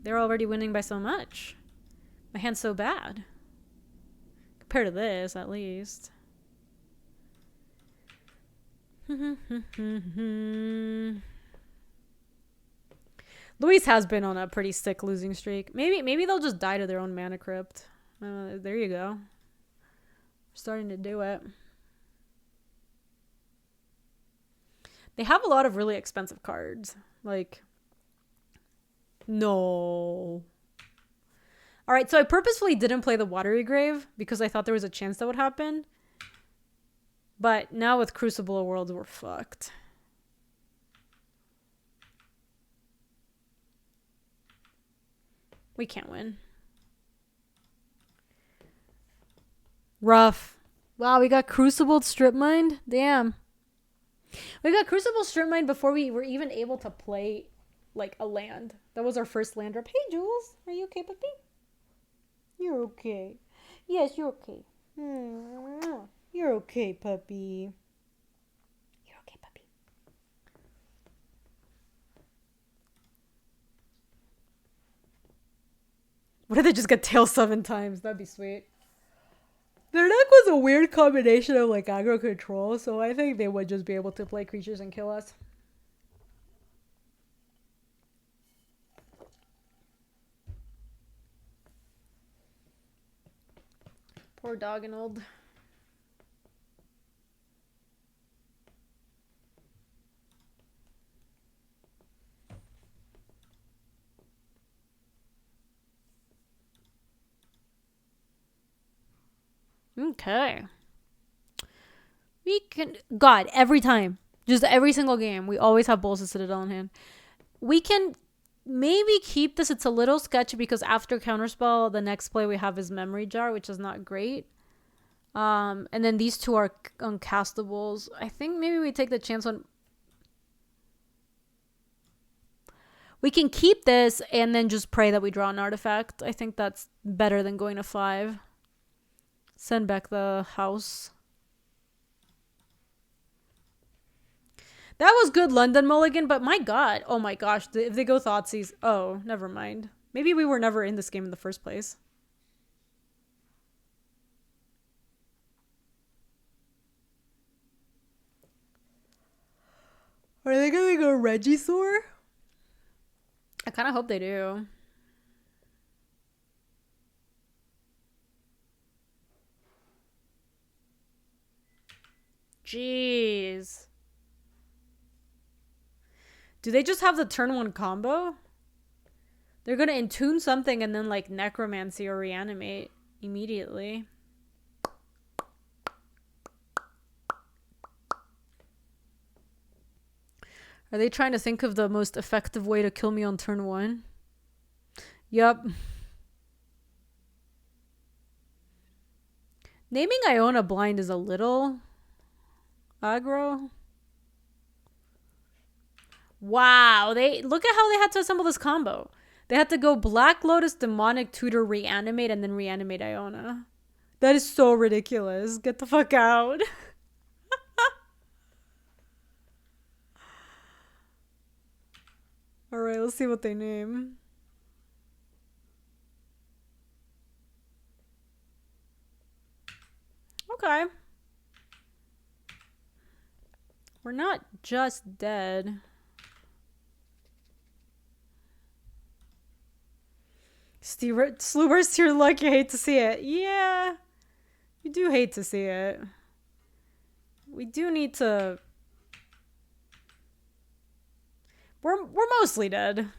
They're already winning by so much. My hand's so bad. Compared to this, at least. Luis has been on a pretty sick losing streak. Maybe they'll just die to their own mana crypt. There you go. We're starting to do it. They have a lot of really expensive cards. Like, no. Alright, so I purposefully didn't play the Watery Grave because I thought there was a chance that would happen. But now with Crucible of Worlds, we're fucked. We can't win. Rough. Wow, we got Crucible Strip Mined? Damn. We got Crucible Strip Mine before we were even able to play, like, a land. That was our first land drop. Hey, Jules. Are you okay, puppy? You're okay. Yes, you're okay. You're okay, puppy. You're okay, puppy. What if they just get tail 7 times? That'd be sweet. Their deck was a weird combination of like aggro control, so I think they would just be able to play creatures and kill us. Poor Doggenald. Okay. We can... God, every time. Just every single game. We always have Bulls of Citadel in hand. We can maybe keep this. It's a little sketchy because after Counterspell, the next play we have is Memory Jar, which is not great. And then these two are Uncastables. I think maybe we take the chance on... We can keep this and then just pray that we draw an artifact. I think that's better than going to 5. Send back the house. That was good London Mulligan, but my god. Oh my gosh. If they go Thoughtseize. Oh, never mind. Maybe we were never in this game in the first place. Are they gonna go Regisaur? I kind of hope they do. Jeez. Do they just have the turn 1 combo? They're gonna Entune something and then like Necromancy or Reanimate immediately. Are they trying to think of the most effective way to kill me on turn 1? Yup. Naming Iona blind is a little aggro. Wow, they look at how they had to assemble this combo. They had to go Black Lotus, Demonic Tutor, Reanimate, and then Reanimate Iona. That is so ridiculous. Get the fuck out. Alright, let's see what they name. Okay. We're not just dead. Slewburst, your luck, you hate to see it. Yeah. You do hate to see it. We do need to We're mostly dead.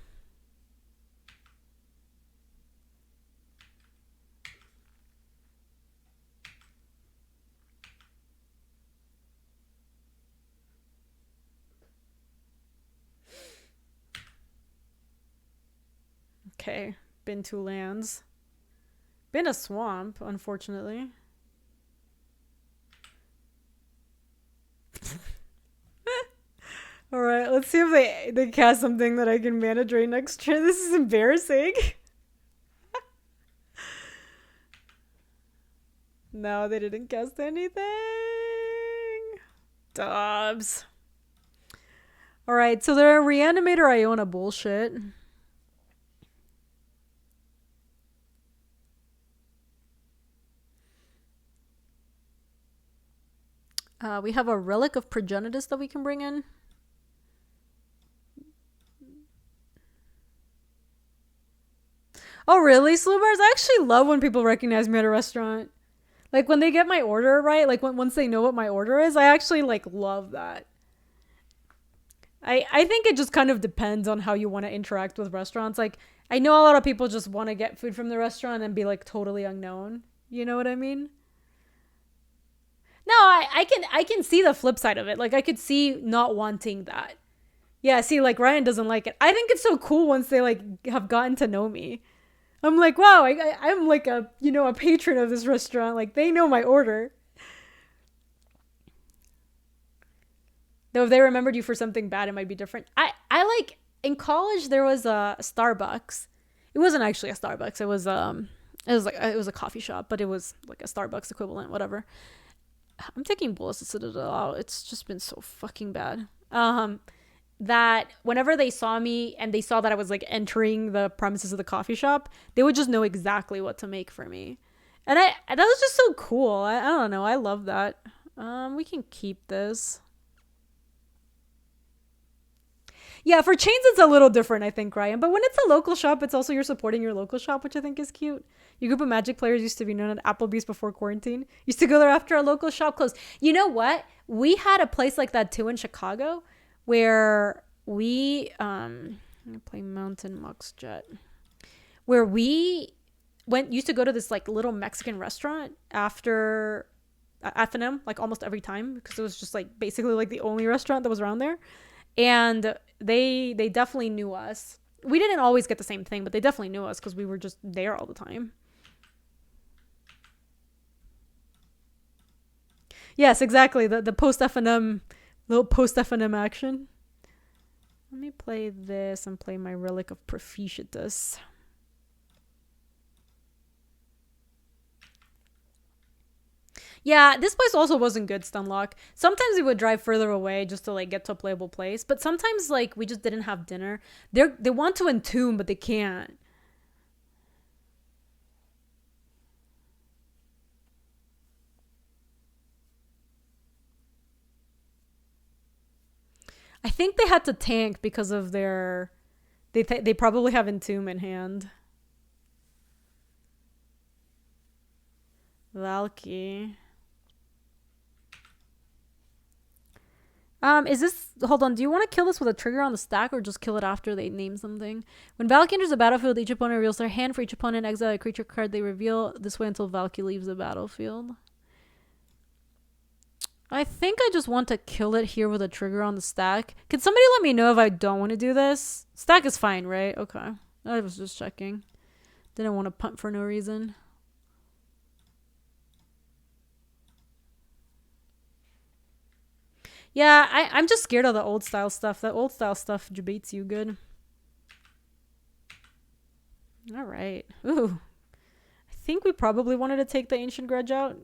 Okay, been 2 lands. Been a swamp, unfortunately. Alright, let's see if they cast something that I can manage right next turn. This is embarrassing. No, they didn't cast anything. Dubs. Alright, so they're Reanimator Iona bullshit. We have a Relic of Progenitus that we can bring in. Oh, really, Slubars? I actually love when people recognize me at a restaurant. Like, when they get my order right, like, once they know what my order is, I actually, like, love that. I think it just kind of depends on how you want to interact with restaurants. Like, I know a lot of people just want to get food from the restaurant and be, like, totally unknown. You know what I mean? No, I can see the flip side of it. Like, I could see not wanting that. Yeah, see, like, Ryan doesn't like it. I think it's so cool once they, like, have gotten to know me. I'm like, wow, I'm like a, you know, a patron of this restaurant. Like, they know my order. Though if they remembered you for something bad, it might be different. I like, in college, there was a Starbucks. It wasn't actually a Starbucks. It was a coffee shop, but it was like a Starbucks equivalent, whatever. I'm taking bullets to Citadel out. It's just been so fucking bad. That whenever they saw me and they saw that I was like entering the premises of the coffee shop, they would just know exactly what to make for me. And that was just so cool. I don't know. I love that. We can keep this. Yeah, for chains it's a little different, I think, Ryan. But when it's a local shop, it's also you're supporting your local shop, which I think is cute. Your group of Magic players used to be known at Applebee's before quarantine. Used to go there after a local shop closed. You know what? We had a place like that too in Chicago, where we I'm gonna play Mountain Mox Jet, where we used to go to this like little Mexican restaurant after F&M like almost every time, because it was just like basically like the only restaurant that was around there. And they definitely knew us. We didn't always get the same thing, but they definitely knew us because we were just there all the time. Yes, exactly. The post F&M, little post F&M action. Let me play this and play my Relic of Proficitus. Yeah, this place also wasn't good, Stunlock. Sometimes we would drive further away just to like get to a playable place, but sometimes like we just didn't have dinner. They want to entomb, but they can't. I think they had to tank because of their they probably have entomb in hand. Valky. Is this... Hold on, do you want to kill this with a trigger on the stack or just kill it after they name something? When Valky enters the battlefield, each opponent reveals their hand. For each opponent, exile a creature card they reveal this way until Valky leaves the battlefield. I think I just want to kill it here with a trigger on the stack. Can somebody let me know if I don't want to do this? Stack is fine, right? Okay. I was just checking. Didn't want to punt for no reason. Yeah, I'm just scared of the old style stuff. The old style stuff debates you good. All right. Ooh. I think we probably wanted to take the Ancient Grudge out.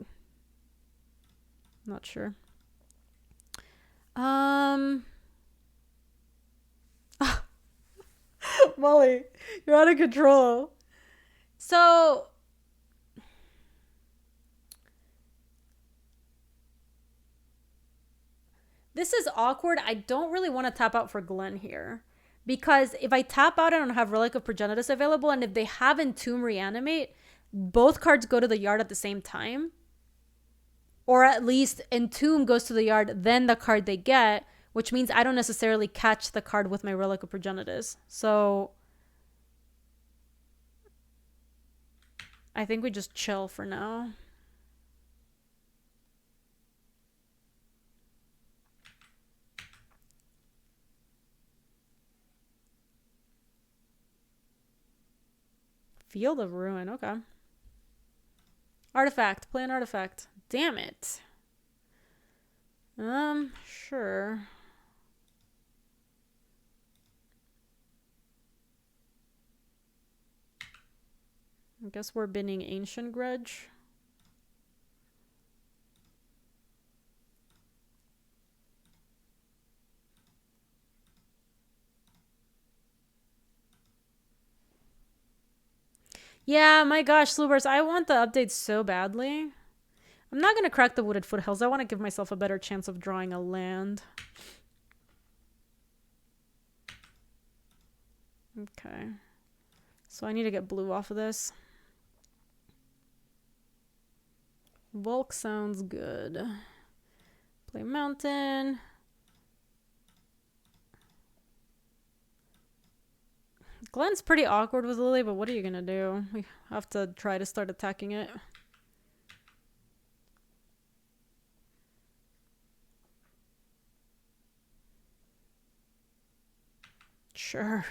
Not sure. Molly, you're out of control. So... This is awkward. I don't really want to tap out for Glenn here. Because if I tap out, I don't have Relic of Progenitus available. And if they have Entomb Reanimate, both cards go to the yard at the same time. Or at least Entomb goes to the yard, then the card they get which means I don't necessarily catch the card with my Relic of Progenitus. So I think we just chill for now. Field of Ruin, okay. Artifact, play an artifact. Damn it. Sure. I guess we're binning Ancient Grudge. Yeah, my gosh, Sloobers, I want the update so badly. I'm not going to crack the Wooded Foothills. I want to give myself a better chance of drawing a land. Okay. So I need to get blue off of this. Volk sounds good. Play Mountain. Glenn's pretty awkward with Lily, but what are you going to do? We have to try to start attacking it. Sure.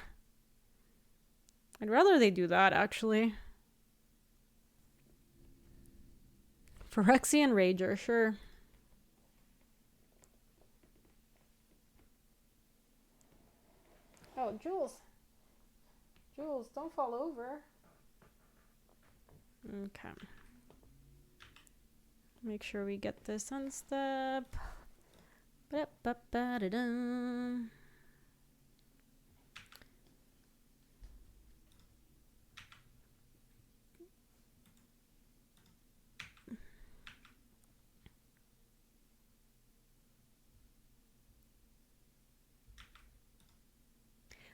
I'd rather they do that, actually. Phyrexian Rager, sure. Oh, Jules. Jules, don't fall over. Okay. Make sure we get this on step. Ba-da-ba-ba-da-dum.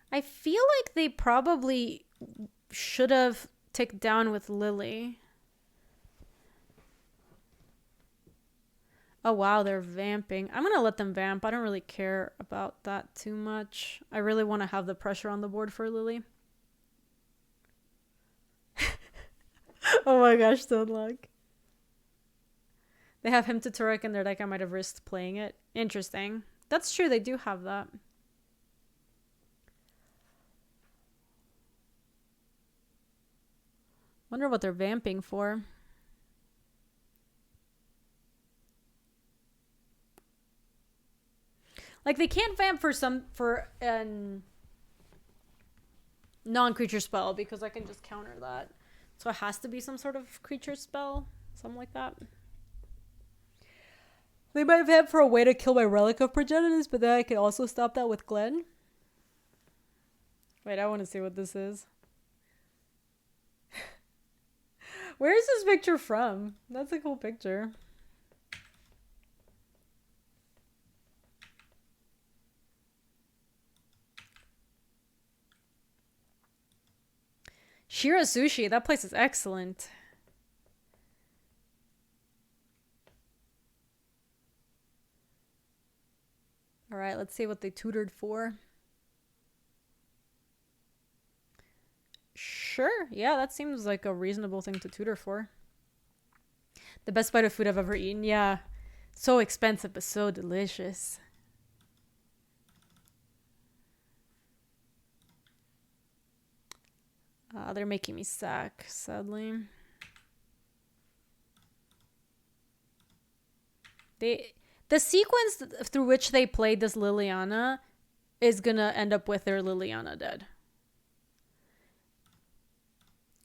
I feel like they probably should have ticked down with Lily. Oh wow, they're vamping. I'm gonna let them vamp. I don't really care about that too much. I really want to have the pressure on the board for Lily. Oh my gosh, don't look. They have him to Turek in their deck. I might have risked playing it. Interesting. That's true, they do have that. Wonder what they're vamping for. Like, they can't vamp for an non-creature spell because I can just counter that. So it has to be some sort of creature spell. Something like that. They might vamp for a way to kill my Relic of Progenitus, but then I can also stop that with Glenn. Wait, I want to see what this is. Where is this picture from? That's a cool picture. Shira Sushi, that place is excellent. All right, let's see what they tutored for. Sure, yeah, that seems like a reasonable thing to tutor for. The best bite of food I've ever eaten, yeah. So expensive, but so delicious. They're making me sack, sadly. The sequence through which they played this Liliana is gonna end up with their Liliana dead.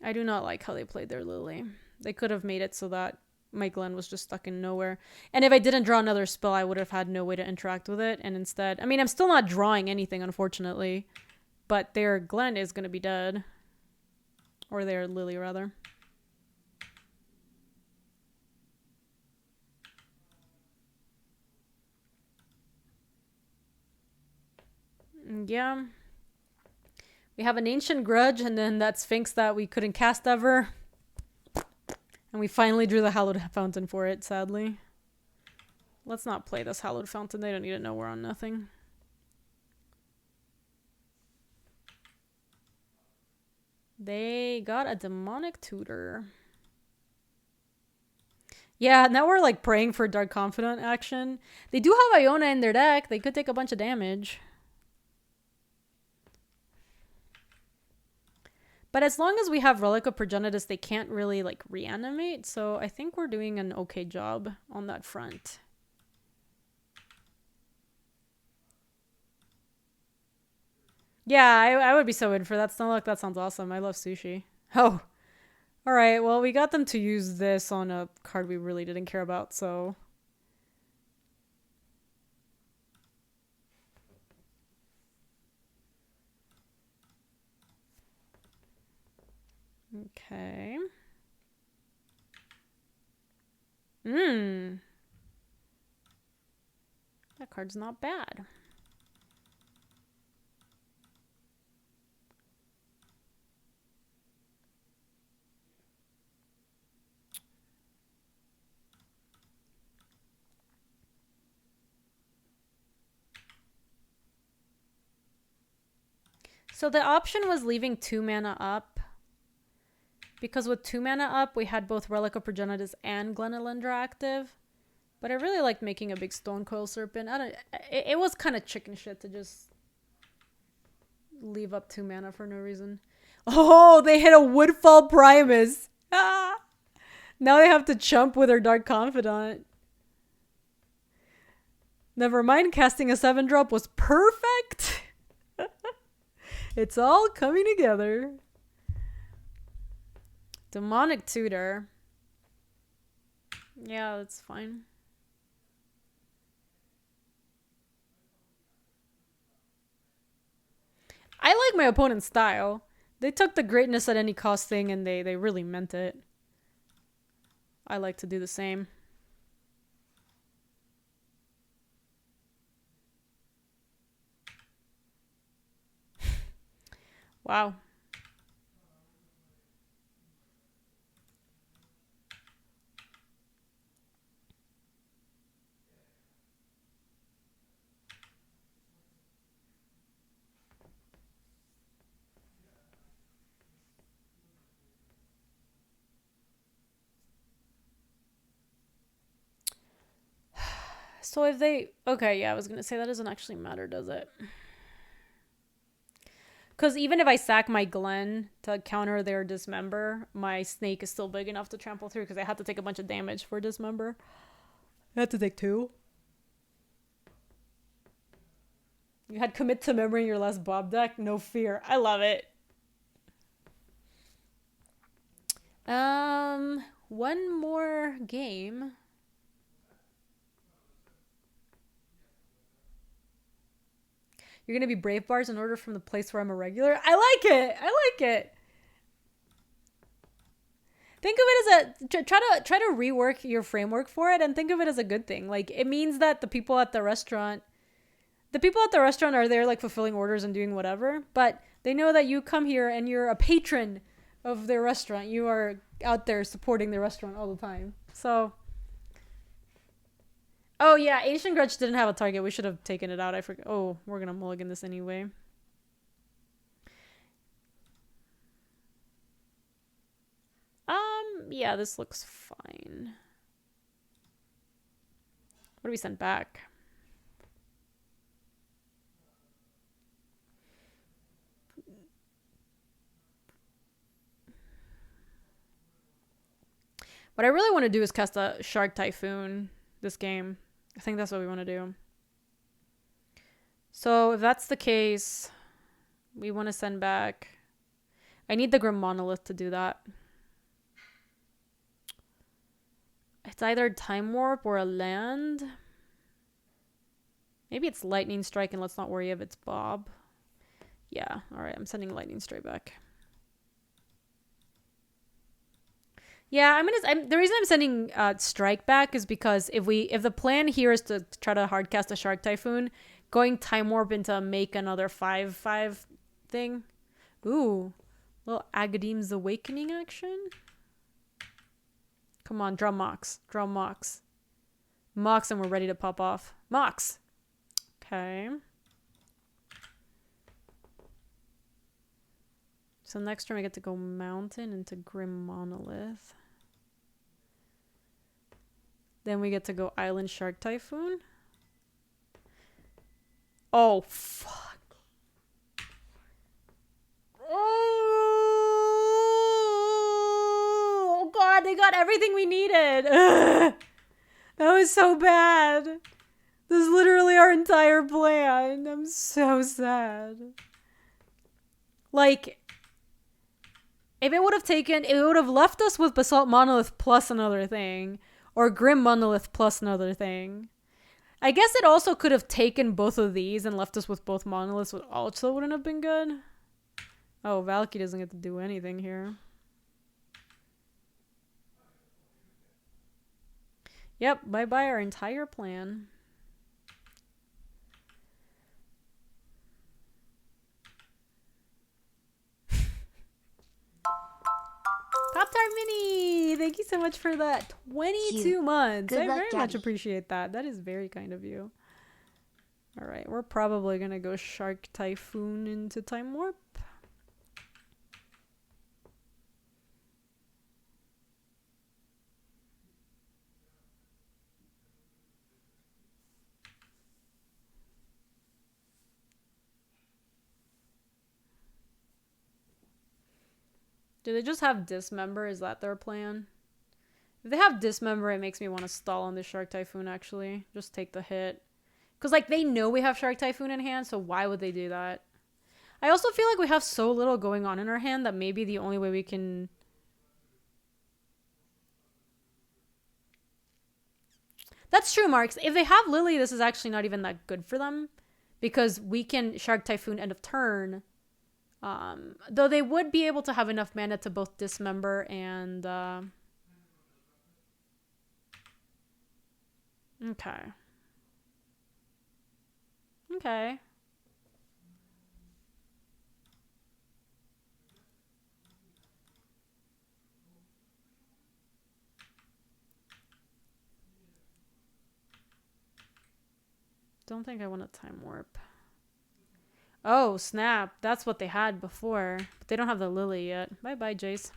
I do not like how they played their Lily. They could have made it so that my Glen was just stuck in nowhere. And if I didn't draw another spell, I would have had no way to interact with it. And instead, I mean, I'm still not drawing anything, unfortunately. But their Glen is going to be dead. Or their Lily, rather. Yeah. We have an Ancient Grudge, and then that Sphinx that we couldn't cast ever. And we finally drew the Hallowed Fountain for it, sadly. Let's not play this Hallowed Fountain. They don't need to know we're on nothing. They got a demonic tutor. Yeah, now we're like praying for Dark Confidant action. They do have Iona in their deck. They could take a bunch of damage. But as long as we have Relic of Progenitus, they can't really like reanimate. So I think we're doing an okay job on that front. Yeah, I would be so in for that. Stunlock, that sounds awesome. I love sushi. Oh. Alright, well, we got them to use this on a card we really didn't care about, so... Okay. That card's not bad. So the option was leaving 2 mana up. Because with 2 mana up, we had both Relic of Progenitus and Glenelendra active. But I really liked making a big Stone Coil Serpent. It was kind of chicken shit to just leave up 2 mana for no reason. Oh, they hit a Woodfall Primus. Ah! Now they have to chump with their Dark Confidant. Never mind, casting a 7-drop was perfect. It's all coming together. Demonic Tutor. Yeah, that's fine. I like my opponent's style. They took the greatness at any cost thing and they really meant it. I like to do the same. Wow. So if they... Okay, yeah, I was going to say that doesn't actually matter, does it? Because even if I sack my Glen to counter their Dismember, my Snake is still big enough to trample through because I had to take a bunch of damage for Dismember. I had to take 2. You had Commit to Memory in your last Bob deck? No fear. I love it. One more game. You're gonna be Brave Bars in order from the place where I'm a regular? I like it! I like it! Think of it as a... Try to rework your framework for it and think of it as a good thing. Like, it means that the people at the restaurant... The people at the restaurant are there, like, fulfilling orders and doing whatever. But they know that you come here and you're a patron of their restaurant. You are out there supporting the restaurant all the time. So... Oh, yeah, Ancient Grudge didn't have a target. We should have taken it out. I forgot. Oh, we're gonna mulligan this anyway. Yeah, this looks fine. What do we send back? What I really want to do is cast a Shark Typhoon this game. I think that's what we want to do. So if that's the case, we want to send back... I need the Grim Monolith to do that. It's either Time Warp or a land. Maybe it's Lightning Strike and let's not worry if it's Bob. Yeah, alright, I'm sending Lightning Strike back. Yeah, the reason I'm sending Strike back is because if the plan here is to try to hardcast a Shark Typhoon, going Time Warp into make another 5/5 thing. Ooh, little Agadeem's Awakening action. Come on, draw Mox. Draw Mox. Mox and we're ready to pop off. Mox! Okay. So next turn we get to go Mountain into Grim Monolith. Then we get to go Island Shark Typhoon. Oh, fuck. Oh, God, they got everything we needed. Ugh. That was so bad. This is literally our entire plan. I'm so sad. Like, if it would have left us with Basalt Monolith plus another thing. Or Grim Monolith plus another thing. I guess it also could have taken both of these and left us with both monoliths, which also wouldn't have been good. Oh, Valky doesn't get to do anything here. Yep, bye-bye our entire plan. Pop-Tart Mini! Thank you so much for that. 22 months. Good I luck, very Gaby. Much appreciate that. That is very kind of you. Alright, we're probably gonna go Shark Typhoon into Time Warp. Do they just have Dismember? Is that their plan? If they have Dismember, it makes me want to stall on the Shark Typhoon, actually. Just take the hit. Because, like, they know we have Shark Typhoon in hand, so why would they do that? I also feel like we have so little going on in our hand that maybe the only way we can... That's true, Marks. If they have Lily, this is actually not even that good for them. Because we can Shark Typhoon end of turn... though they would be able to have enough mana to both Dismember and, Okay. Okay. Don't think I want a Time Warp. Oh, snap. That's what they had before. But they don't have the Lily yet. Bye-bye, Jace.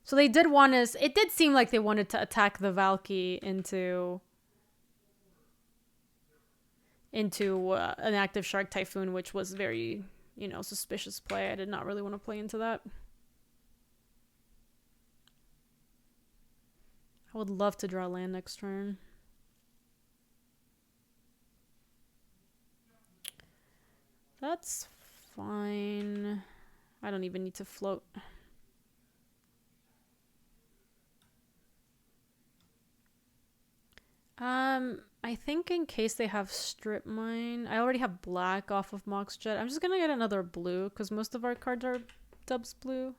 So they did want us... It did seem like they wanted to attack the Valky into an active Shark Typhoon, which was very, suspicious play. I did not really want to play into that. I would love to draw land next turn. That's fine. I don't even need to float. I think in case they have Strip Mine, I already have black off of Mox Jet. I'm just gonna get another blue because most of our cards are dubs blue.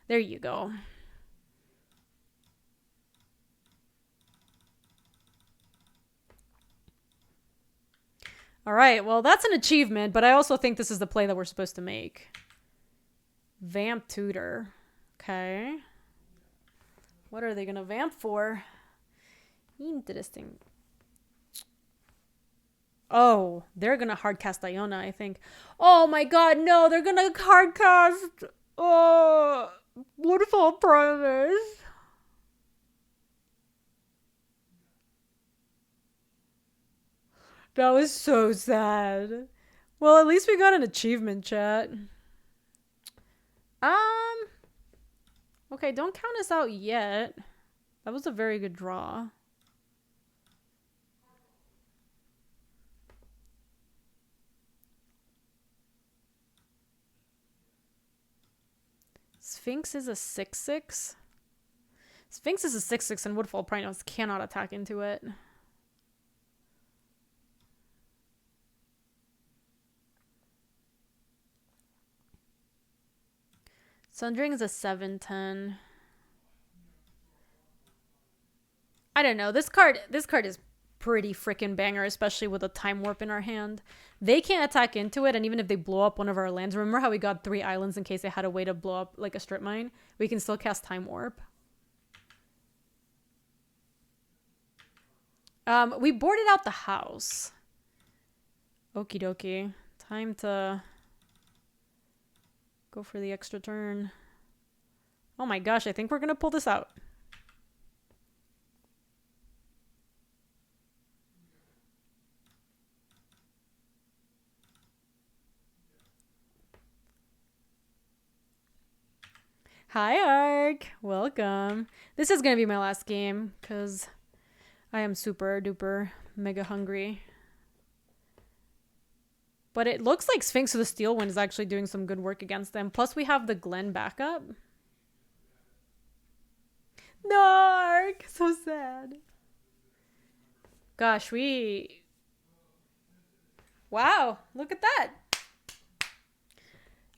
There you go. All right, well, that's an achievement, but I also think this is the play that we're supposed to make. Vamp Tutor. Okay. What are they going to vamp for? Interesting. Oh, they're going to hardcast Iona, I think. Oh my god, no, they're going to hardcast... Oh, Woodfall Promise. That was so sad. Well, at least we got an achievement, chat. Okay, don't count us out yet. That was a very good draw. Sphinx is a 6/6. Sphinx is a 6/6 and Woodfall Prinos cannot attack into it. Sundering is a 7/10. I don't know. This card is pretty freaking banger, especially with a Time Warp in our hand. They can't attack into it, and even if they blow up one of our lands, remember how we got 3 islands in case they had a way to blow up like a Strip Mine? We can still cast Time Warp. We boarded out the house. Okie dokie. Time to... Go for the extra turn. Oh my gosh, I think we're gonna pull this out. Hi, Ark. Welcome. This is gonna be my last game because I am super duper mega hungry. But it looks like Sphinx of the Steel Wind is actually doing some good work against them. Plus, we have the Glen backup. No, Ark. So sad. Gosh, Wow, look at that.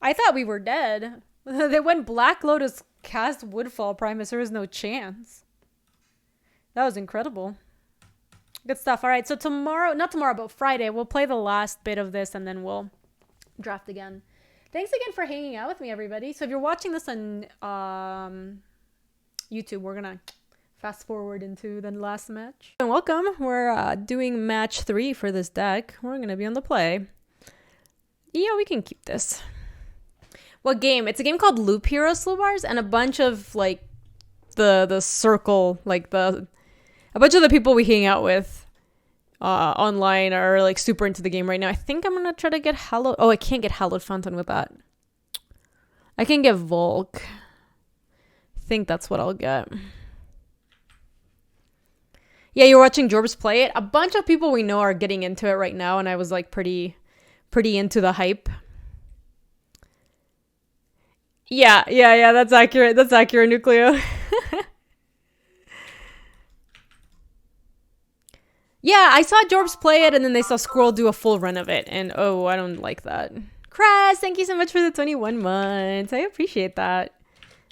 I thought we were dead. When Black Lotus cast Woodfall Primus, there was no chance. That was incredible. Good stuff. All right, so not tomorrow, but Friday, we'll play the last bit of this and then we'll draft again. Thanks again for hanging out with me, everybody. So if you're watching this on YouTube, we're going to fast forward into the last match. And welcome. We're doing match 3 for this deck. We're going to be on the play. Yeah, we can keep this. What game? It's a game called Loop Hero Slowbars, and a bunch of like the circle, like a bunch of the people we hang out with online are like super into the game right now. I think I'm gonna try to get Hallowed. Oh, I can't get Hallowed Fountain with that. I can get Volk. I think that's what I'll get. Yeah, you're watching Jorbs play it. A bunch of people we know are getting into it right now, and I was like pretty into the hype. Yeah, that's accurate. That's accurate, Nucleo. Yeah, I saw Jorbs play it, and then they saw Squirrel do a full run of it, and oh, I don't like that. Chris, thank you so much for the 21 months. I appreciate that.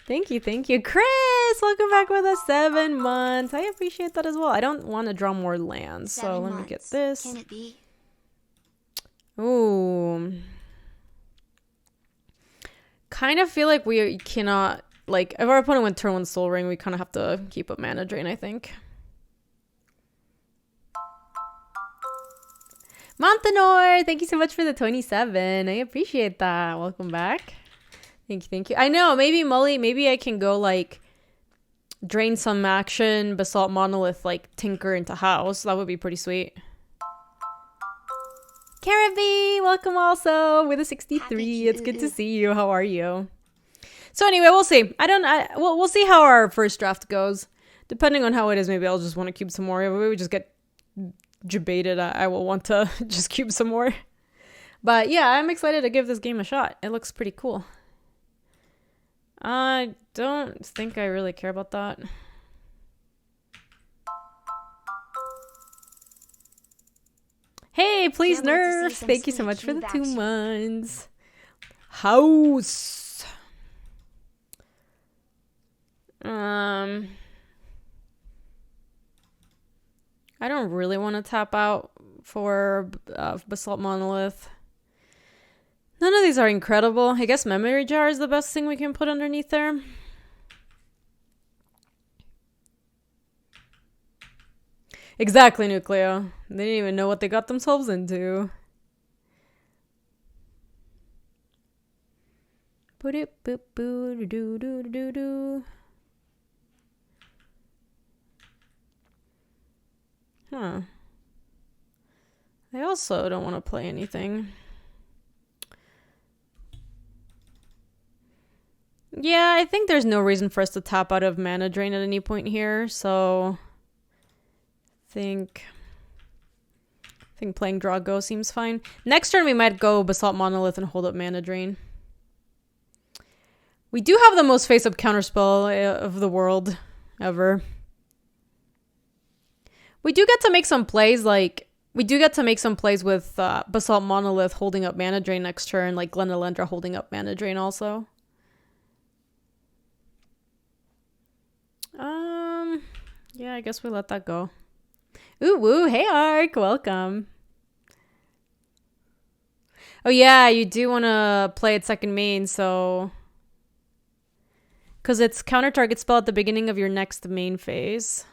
Thank you. Chris, welcome back with us 7 months. I appreciate that as well. I don't want to draw more lands, so let me get this. Can it be? Ooh. Kind of feel like we cannot, like, if our opponent went turn 1 Soul Ring, we kind of have to keep up mana drain, I think. Montanor, thank you so much for the 27. I appreciate that. Welcome back. Thank you. I know, maybe I can go, like, drain some action, Basalt Monolith, like, Tinker into House. That would be pretty sweet. Caraby, welcome also with a 63. It's good to see you. How are you? So anyway, we'll see. We'll see how our first draft goes. Depending on how it is, maybe I'll just want to cube some more. If we just get debated, I will want to just cube some more. But yeah, I'm excited to give this game a shot. It looks pretty cool. I don't think I really care about that. Hey, please nerf. Thank you so much for the 2 months. House. I don't really want to tap out for Basalt Monolith. None of these are incredible. I guess Memory Jar is the best thing we can put underneath there. Exactly, Nucleo. They didn't even know what they got themselves into. Huh. I also don't want to play anything. Yeah, I think there's no reason for us to tap out of mana drain at any point here, so I think playing Drago seems fine. Next turn we might go Basalt Monolith and hold up mana drain. We do have the most face-up counterspell of the world ever. We do get to make some plays with Basalt Monolith holding up mana drain next turn, like Glenalendra holding up mana drain also. Yeah, I guess we let that go. Ooh, woo, hey Ark, welcome. Oh yeah, you do want to play at second main, so... Because it's counter target spell at the beginning of your next main phase.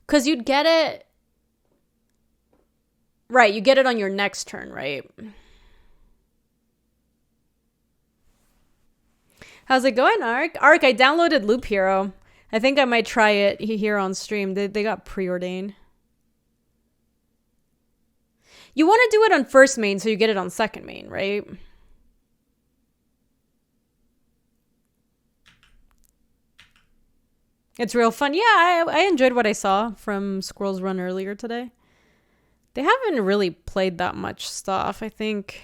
Because you'd get it... Right, you get it on your next turn, right? How's it going, Ark? Ark, I downloaded Loop Hero. I think I might try it here on stream. They got preordained. You want to do it on first main so you get it on second main, right? It's real fun. Yeah, I enjoyed what I saw from Squirrel's Run earlier today. They haven't really played that much stuff, I think.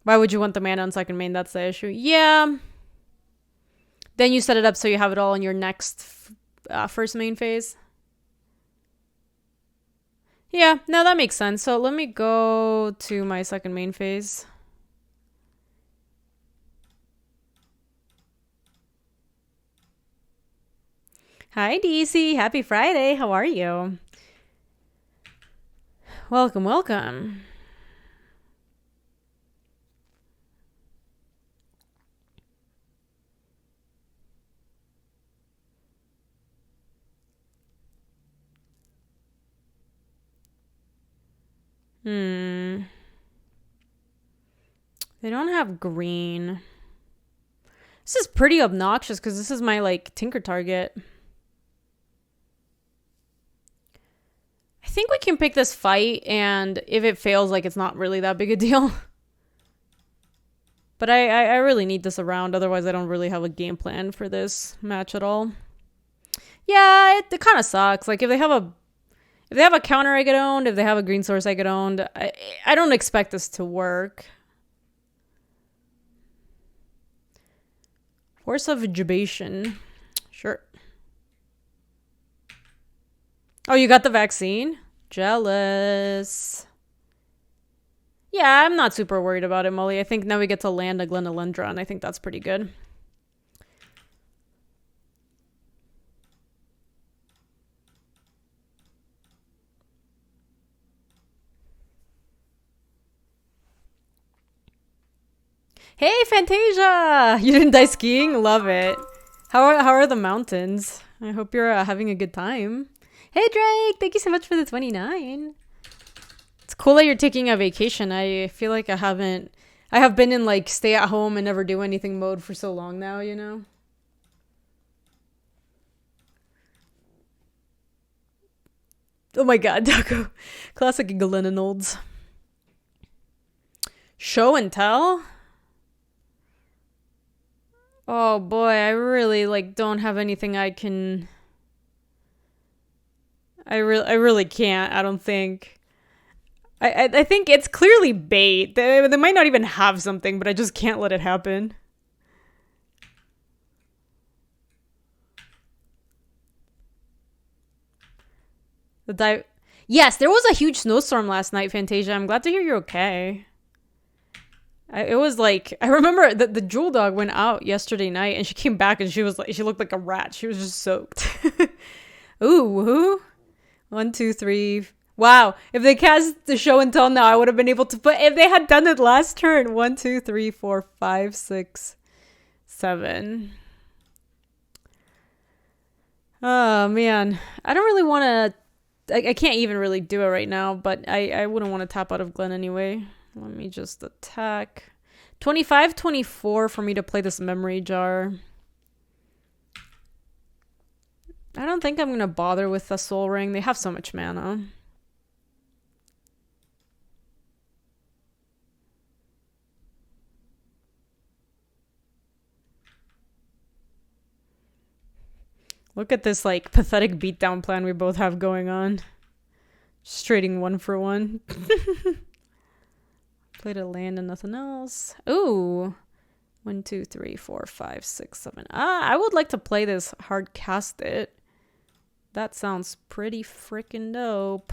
Why would you want the mana on second main? That's the issue. Yeah. Then you set it up so you have it all in your next first main phase. Yeah, no, that makes sense. So let me go to my second main phase. Hi, DC. Happy Friday. How are you? Welcome, welcome. They don't have green. This is pretty obnoxious because this is my, like, Tinker target. I think we can pick this fight, and if it fails, like, it's not really that big a deal. But I really need this around, otherwise I don't really have a game plan for this match at all. Yeah, it kind of sucks. Like, if they have a counter I get owned, if they have a green source I get owned, I don't expect this to work. Force of Jubation. Sure. Oh, you got the vaccine? Jealous. Yeah, I'm not super worried about it, Molly. I think now we get to land a Glenalendra, and I think that's pretty good. Hey, Fantasia! You didn't die skiing? Love it. How are the mountains? I hope you're having a good time. Hey, Drake! Thank you so much for the 29. It's cool that you're taking a vacation. I feel like I have been in, like, stay at home and never do anything mode for so long now, you know? Oh my god, Taco. Classic Glenonolds. Show and tell? Oh boy, I really, like, don't have anything I can... I really can't, I don't think. I think it's clearly bait. They might not even have something, but I just can't let it happen. Yes, there was a huge snowstorm last night, Fantasia. I'm glad to hear you're okay. It was like, I remember that the Jewel Dog went out yesterday night and she came back and she looked like a rat. She was just soaked. Ooh, 1, 2, 3. Wow, if they cast the show and tell now, I would have been able to put, if they had done it last turn. 1, 2, 3, 4, 5, 6, 7. Oh man, I don't really want to, I can't even really do it right now, but I wouldn't want to tap out of Glen anyway. Let me just attack. 25, 24 for me to play this memory jar. I don't think I'm going to bother with the Soul Ring. They have so much mana. Look at this, like, pathetic beatdown plan we both have going on. Just trading 1 for 1. Played a land and nothing else. Ooh. 1, 2, 3, 4, 5, 6, 7. I would like to play this hard cast it. That sounds pretty freaking dope.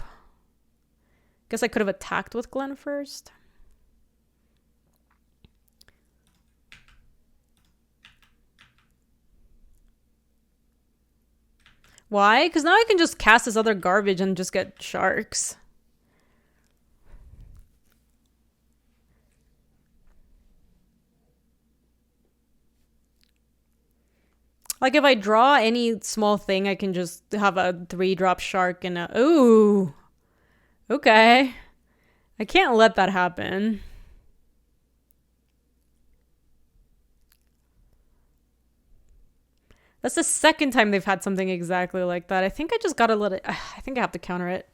Guess I could have attacked with Glen first. Why? Because now I can just cast this other garbage and just get sharks. Like if I draw any small thing, I can just have a 3-drop shark and a... Ooh. Okay. I can't let that happen. That's the second time they've had something exactly like that. I think I just gotta let it... I think I have to counter it.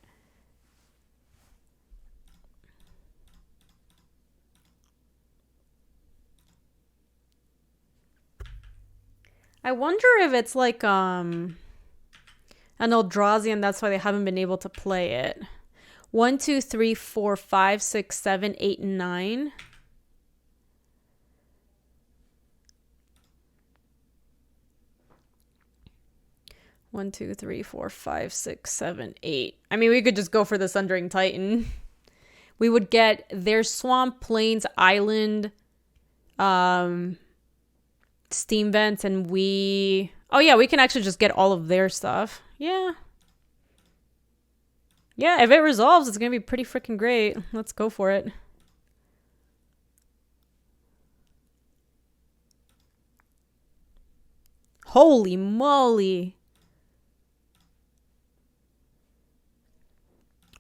I wonder if it's like an Eldrazi and that's why they haven't been able to play it. 1, 2, 3, 4, 5, 6, 7, 8, and 9. One, two, three, four, five, six, seven, 8. I mean, we could just go for the Sundering Titan. We would get their Swamp, Plains, Island, Steam Vents, and we... Oh, yeah, we can actually just get all of their stuff. Yeah. Yeah, if it resolves, it's going to be pretty freaking great. Let's go for it. Holy moly.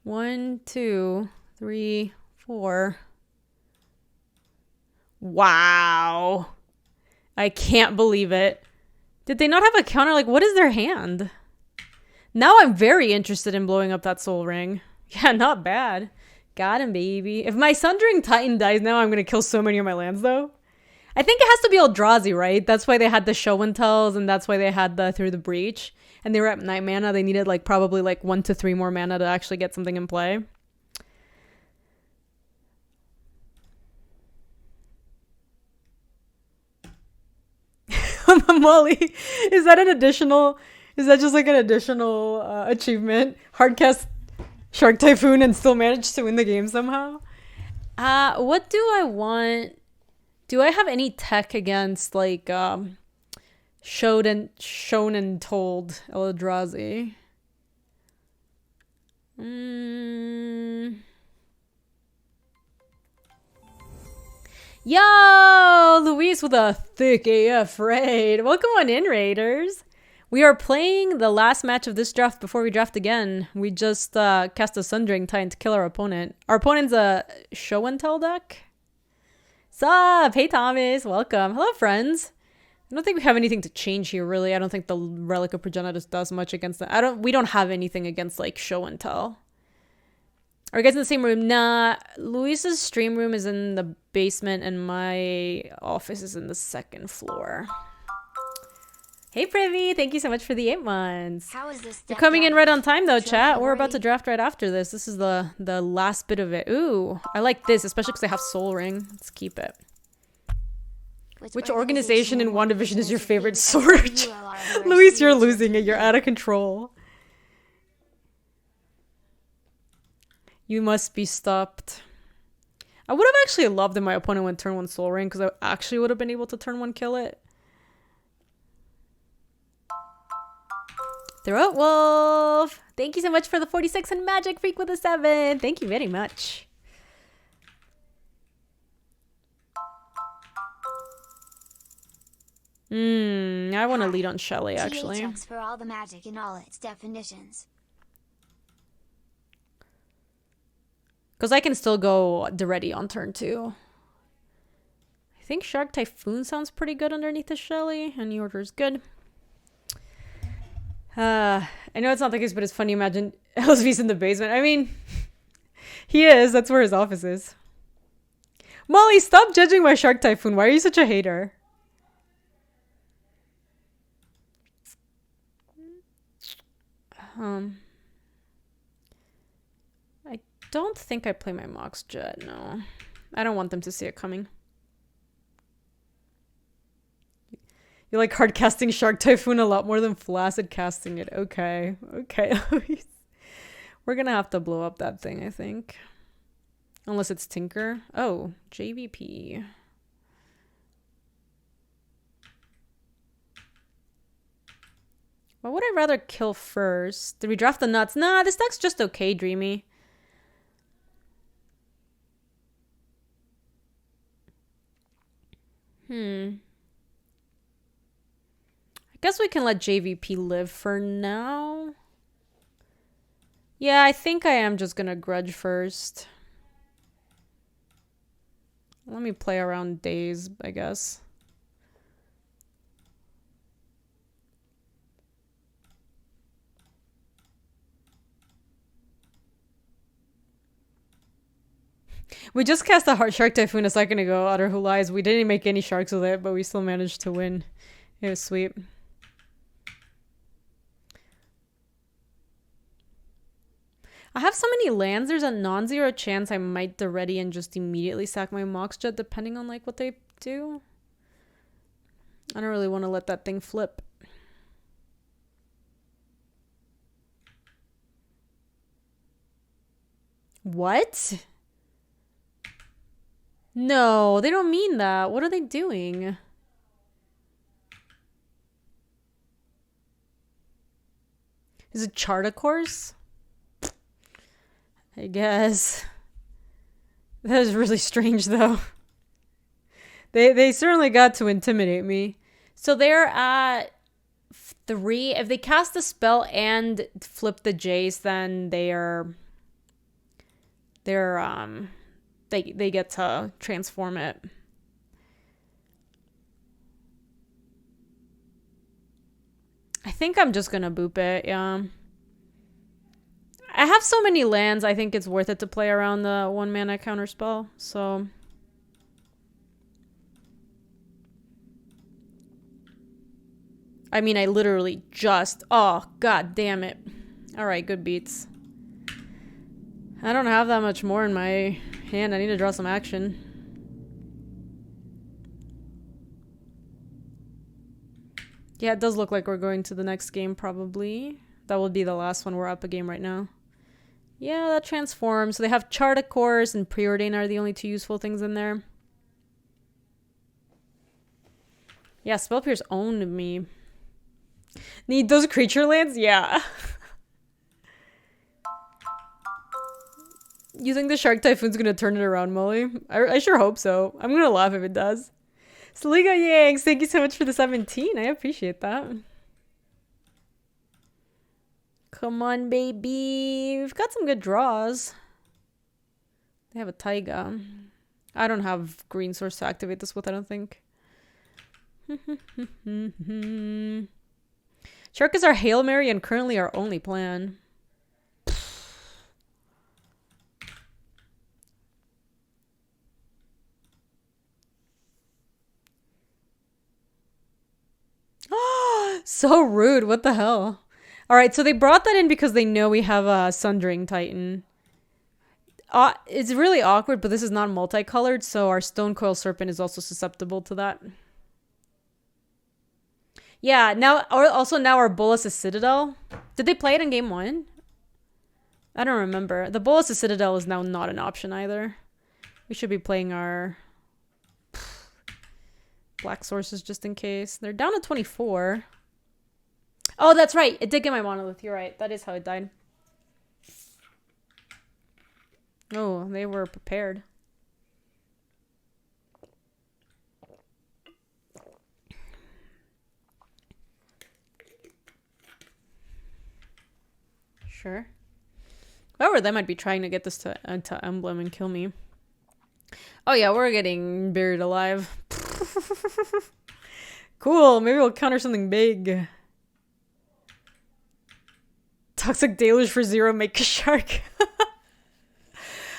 1, 2, 3, 4. Wow. I can't believe it. Did they not have a counter? Like, what is their hand? Now I'm very interested in blowing up that Soul Ring. Yeah, not bad. Got him, baby. If my Sundering Titan dies now, I'm going to kill so many of my lands, though. I think it has to be Eldrazi, right? That's why they had the Show and Tells, and that's why they had the Through the Breach. And they were at 9 mana. They needed like probably like 1 to 3 more mana to actually get something in play. Molly, is that an additional? Is that just like an additional achievement? Hardcast Shark Typhoon and still manage to win the game somehow? What do I want? Do I have any tech against like shown and told Eldrazi? Yo, Luis with a thick AF raid. Welcome on in, Raiders. We are playing the last match of this draft before we draft again. We just cast a Sundering Titan to kill our opponent. Our opponent's a Show and Tell deck. Sup? Hey, Thomas. Welcome. Hello, friends. I don't think we have anything to change here, really. I don't think the Relic of Progenitus does much against that. We don't have anything against, like, Show and Tell. Are you guys in the same room? Nah. Luis's stream room is in the basement, and my office is in the 2nd floor. Hey, Privy. Thank you so much for the 8 months. How is this? You're coming in right on time, though, chat. We're about to draft right after this. This is the last bit of it. Ooh, I like this, especially because I have Soul Ring. Let's keep it. Which organization in WandaVision is your favorite sword? Luis, you're losing it. You're out of control. You must be stopped. I would have actually loved if my opponent went turn 1 Soul Ring, because I actually would have been able to turn 1 kill it. Throat Wolf! Thank you so much for the 46 and Magic Freak with a 7. Thank you very much. I want to lead on Shelly, actually. checks for all the magic in all its definitions. Because I can still go ready on turn 2. I think Shark Typhoon sounds pretty good underneath the Shelly. Any order is good. I know it's not the case, but it's funny. Imagine LSV's in the basement. I mean, he is. That's where his office is. Molly, stop judging my Shark Typhoon. Why are you such a hater? I don't think I play my Mox Jet. No, I don't want them to see it coming. You like hard casting Shark Typhoon a lot more than flaccid casting it. Okay. Okay. We're gonna have to blow up that thing, I think. Unless it's Tinker. Oh, JVP. What would I rather kill first? Did we draft the nuts? Nah, this deck's just okay, Dreamy. I guess we can let JVP live for now. Yeah, I think I am just gonna grudge first. Let me play around days, I guess. We just cast a hard Shark Typhoon a second ago, Utter Who Lies. We didn't make any sharks with it, but we still managed to win. It was sweet. I have so many lands, there's a non-zero chance I might ready and just immediately sack my Moxjet depending on like what they do. I don't really want to let that thing flip. What? No, they don't mean that. What are they doing? Is it chart a course? I guess. That is really strange though. They certainly got to intimidate me. So they're at 3. If they cast the spell and flip the Jace, then they get to transform it. I think I'm just gonna boop it, yeah. I have so many lands, I think it's worth it to play around the 1 mana counterspell, so. I mean, I literally just, oh, god damn it. Alright, good beats. I don't have that much more in my hand, I need to draw some action. Yeah, it does look like we're going to the next game, probably. That will be the last one. We're up a game right now. Yeah, that transforms. So they have Chart a Course and Preordain are the only 2 useful things in there. Yeah, Spellpierce owned me. Need those creature lands? Yeah. You think the Shark Typhoon's gonna turn it around, Molly? I sure hope so. I'm gonna laugh if it does. Saliga Yanks, thank you so much for the 17. I appreciate that. Come on, baby. We've got some good draws. They have a Taiga. I don't have green source to activate this with, I don't think. Shark is our Hail Mary and currently our only plan. So rude. What the hell? Alright, so they brought that in because they know we have a Sundering Titan. It's really awkward, but this is not multicolored, so our Stonecoil Serpent is also susceptible to that. Yeah, now our Bolas' Citadel. Did they play it in game 1? I don't remember. The Bolas' Citadel is now not an option either. We should be playing our black sources just in case. They're down to 24. Oh, that's right. It did get my monolith. You're right. That is how it died. Oh, they were prepared. Sure. However, they might be trying to get this to emblem and kill me. Oh yeah, we're getting buried alive. Cool. Maybe we'll counter something big. Toxic Deluge for 0, make a shark.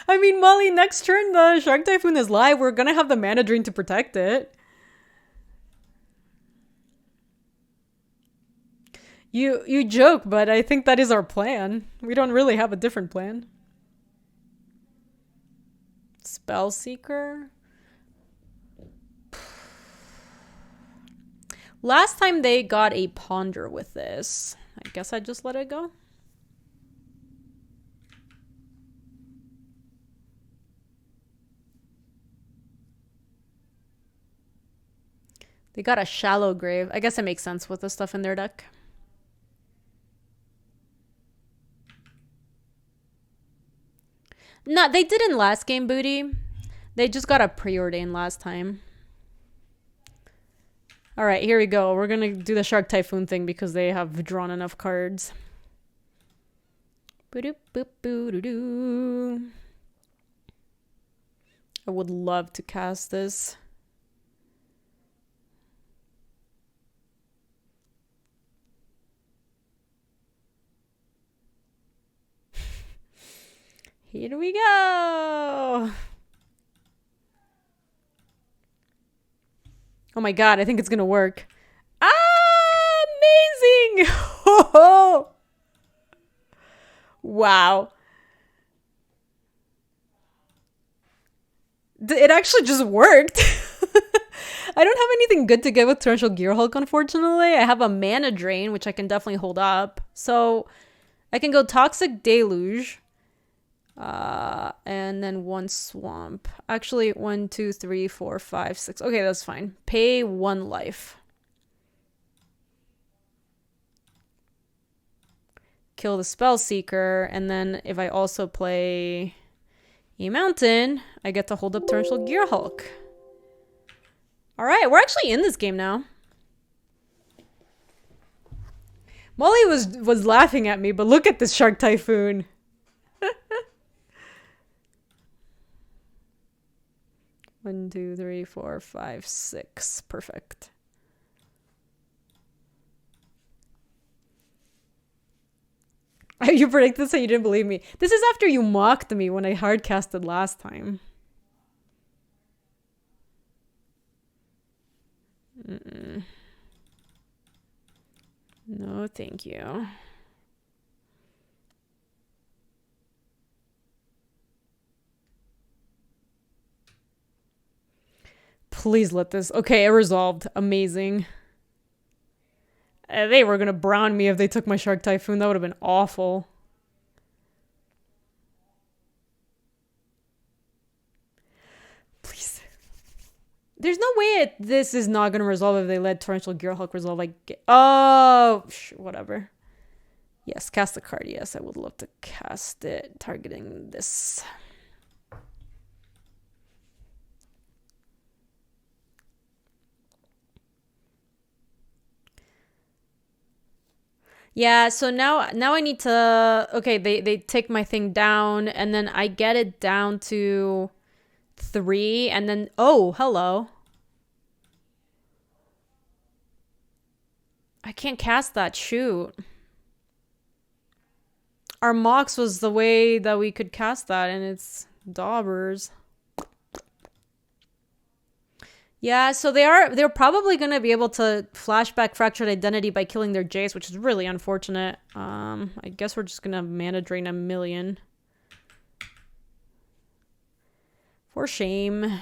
I mean, Molly, next turn the Shark Typhoon is live. We're gonna have the mana drain to protect it. You joke, but I think that is our plan. We don't really have a different plan. Spellseeker? Last time they got a Ponder with this. I guess I just let it go. They got a Shallow Grave. I guess it makes sense with the stuff in their deck. No, they didn't last game, Booty. They just got a Preordain last time. All right, here we go. We're going to do the Shark Typhoon thing because they have drawn enough cards. I would love to cast this. Here we go. Oh my god, I think it's gonna work. Amazing! Wow. It actually just worked. I don't have anything good to get with Torrential Gearhulk, unfortunately. I have a mana drain, which I can definitely hold up. So I can go Toxic Deluge. And then 1 swamp. Actually, 1, 2, 3, 4, 5, 6. Okay, that's fine. Pay 1 life. Kill the Spellseeker, and then if I also play a mountain, I get to hold up Torrential Gearhulk. Alright, we're actually in this game now. Molly was laughing at me, but look at this Shark Typhoon. 1, 2, 3, 4, 5, 6. Perfect. You predict this and you didn't believe me. This is after you mocked me when I hardcasted last time. No, thank you. Please let this... Okay, it resolved. Amazing. They were gonna brown me if they took my Shark Typhoon. That would have been awful. Please. There's no way this is not gonna resolve if they let Torrential Gearhulk resolve. Oh, whatever. Yes, cast the card. Yes, I would love to cast it. Targeting this. Yeah, so now I need to... Okay, they take my thing down, and then I get it down to 3, and then... Oh, hello. I can't cast that. Shoot. Our Mox was the way that we could cast that, and it's Daubers. Yeah, so they're probably going to be able to flashback Fractured Identity by killing their Jace, which is really unfortunate. I guess we're just going to mana drain 1,000,000. For shame.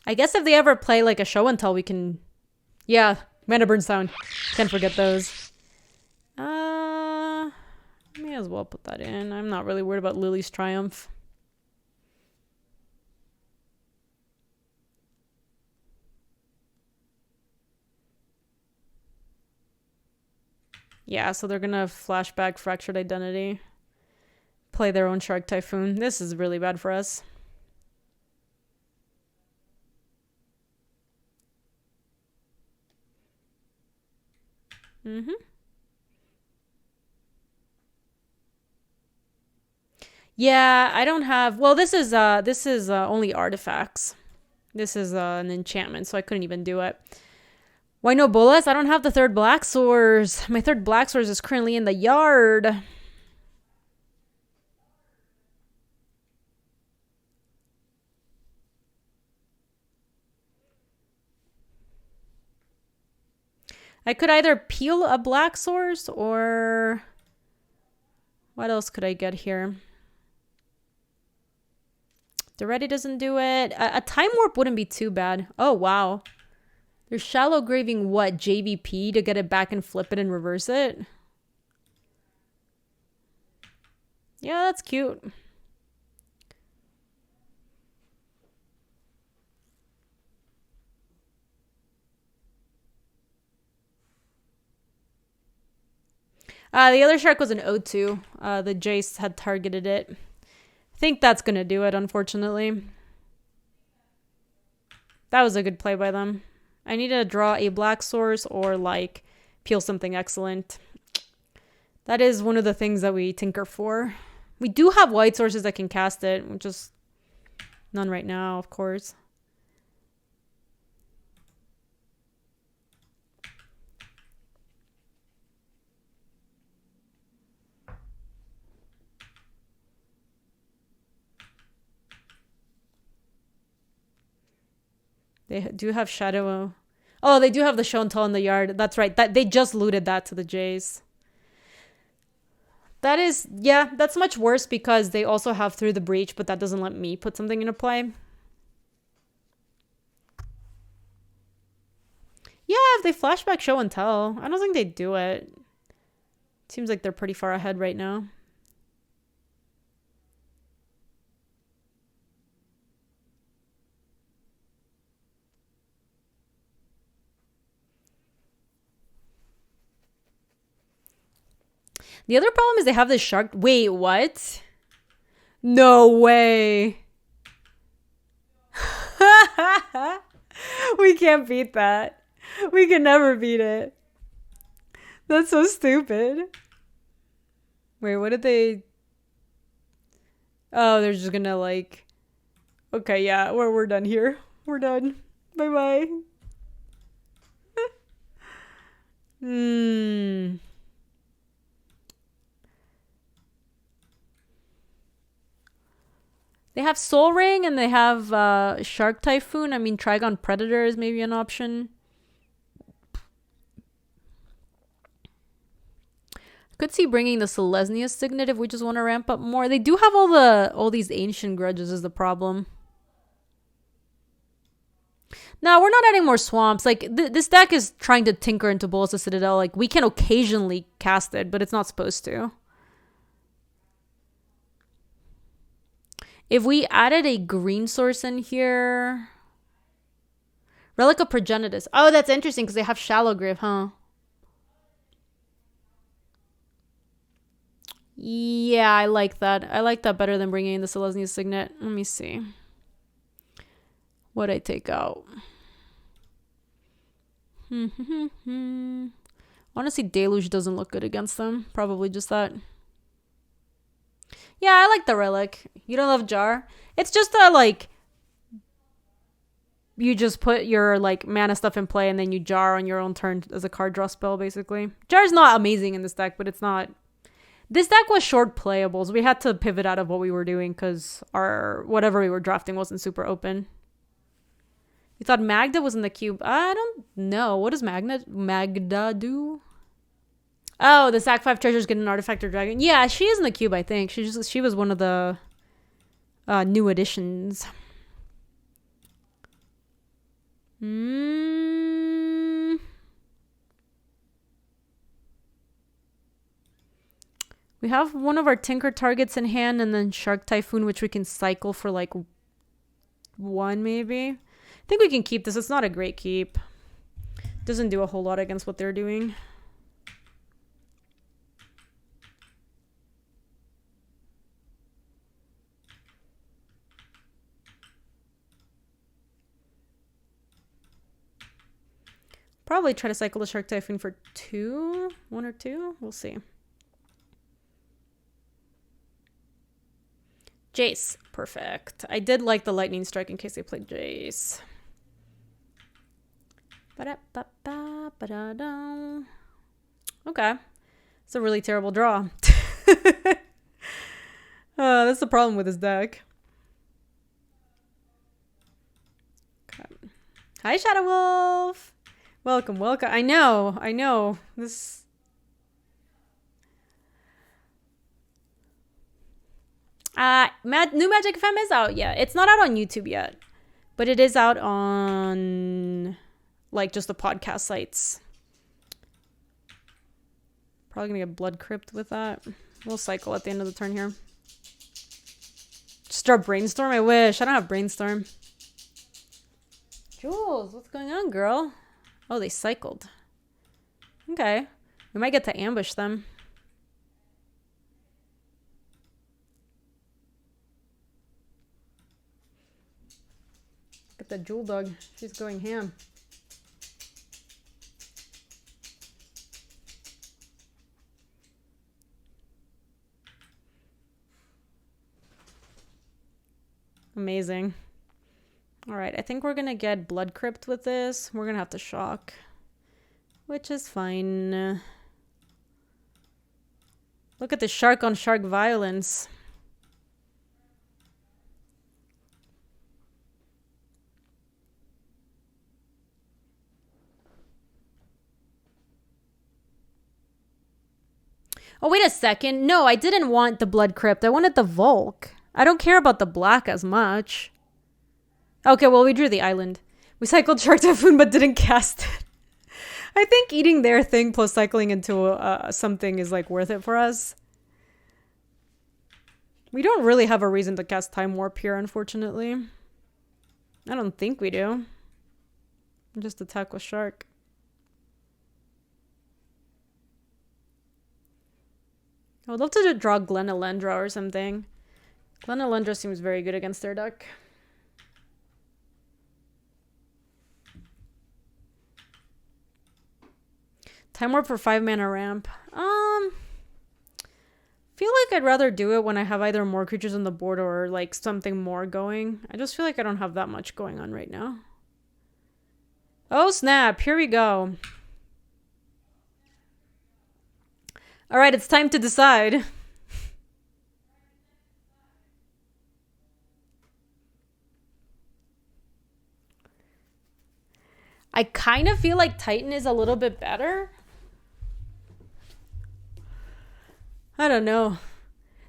I guess if they ever play like a show and tell, we can... Yeah, Mana Burnstown. Can't forget those. May as well put that in. I'm not really worried about Lily's Triumph. Yeah, so they're gonna flashback Fractured Identity. Play their own Shark Typhoon. This is really bad for us. Yeah, I don't have... Well, this is only artifacts. This is an enchantment, so I couldn't even do it. Why no Bolas? I don't have the third Black Source. My third Black Source is currently in the yard. I could either peel a Black Source or... What else could I get here? Duretti doesn't do it. A Time Warp wouldn't be too bad. Oh, wow. They're shallow graving what? JVP to get it back and flip it and reverse it? Yeah, that's cute. The other shark was an O2. The Jace had targeted it. I think that's going to do it, unfortunately. That was a good play by them. I need to draw a black source or like peel something excellent. That is one of the things that we tinker for. We do have white sources that can cast it, which is none right now, of course. They do have Shadow. Oh, they do have the Show and Tell in the yard. That's right. That they just looted that to the Jays. That is, yeah, that's much worse because they also have Through the Breach, but that doesn't let me put something into play. Yeah, if they flashback Show and Tell, I don't think they do it. Seems like they're pretty far ahead right now. The other problem is they have this shark. Wait, what? No way. We can't beat that. We can never beat it. That's so stupid. Wait, what did they... Oh, they're just gonna like... Okay, yeah, we're done here. We're done. Bye-bye. They have Soul Ring and they have Shark Typhoon. I mean, Trigon Predator is maybe an option. Could see bringing the Selesnya Signet if we just want to ramp up more. They do have all these ancient grudges is the problem. No, we're not adding more swamps. Like, this deck is trying to tinker into Bolas Citadel. Like, we can occasionally cast it, but it's not supposed to. If we added a green source in here... Relic of Progenitus. Oh, that's interesting because they have Shallow Grave, huh? Yeah, I like that. I like that better than bringing in the Selesnya Signet. Let me see. What'd I take out? Honestly, Deluge doesn't look good against them. Probably just that. Yeah, I like the Relic. You don't love Jar? It's just that, like, you just put your, like, mana stuff in play and then you Jar on your own turn as a card draw spell, basically. Jar's not amazing in this deck, but it's not... This deck was short playables. We had to pivot out of what we were doing because our whatever we were drafting wasn't super open. You thought Magda was in the cube? I don't know. What does Magda do? Oh, the sack 5 treasures get an artifact or dragon. Yeah, she is in the cube, I think. She was one of the new additions. We have one of our Tinker targets in hand and then Shark Typhoon, which we can cycle for like one maybe. I think we can keep this. It's not a great keep. Doesn't do a whole lot against what they're doing. Probably try to cycle the Shark Typhoon for 1 or 2. We'll see. Jace. Perfect. I did like the Lightning Strike in case they played Jace. Okay. It's a really terrible draw. That's the problem with this deck. Okay. Hi, Shadow Wolf. Welcome. I know. This... New Magic FM is out. Yeah, it's not out on YouTube yet, but it is out on like just the podcast sites. Probably gonna get Blood Crypt with that. We'll cycle at the end of the turn here. Just start Brainstorm. I wish I don't have Brainstorm. Jules, what's going on, girl? Oh, they cycled. Okay, we might get to ambush them. Look at the jewel dog. She's going ham. Amazing. All right, I think we're going to get Blood Crypt with this. We're going to have to shock, which is fine. Look at the shark on shark violence. Oh, wait a second. No, I didn't want the Blood Crypt. I wanted the Volk. I don't care about the black as much. Okay, well, we drew the island. We cycled Shark Typhoon but didn't cast it. I think eating their thing plus cycling into something is like worth it for us. We don't really have a reason to cast Time Warp here, unfortunately. I don't think we do. Just attack with Shark. I would love to draw Glen Elendra or something. Glen Elendra seems very good against their deck. Time Warp for 5 mana ramp. Feel like I'd rather do it when I have either more creatures on the board or like something more going. I just feel like I don't have that much going on right now. Oh snap, here we go. All right, it's time to decide. I kind of feel like Titan is a little bit better. I don't know.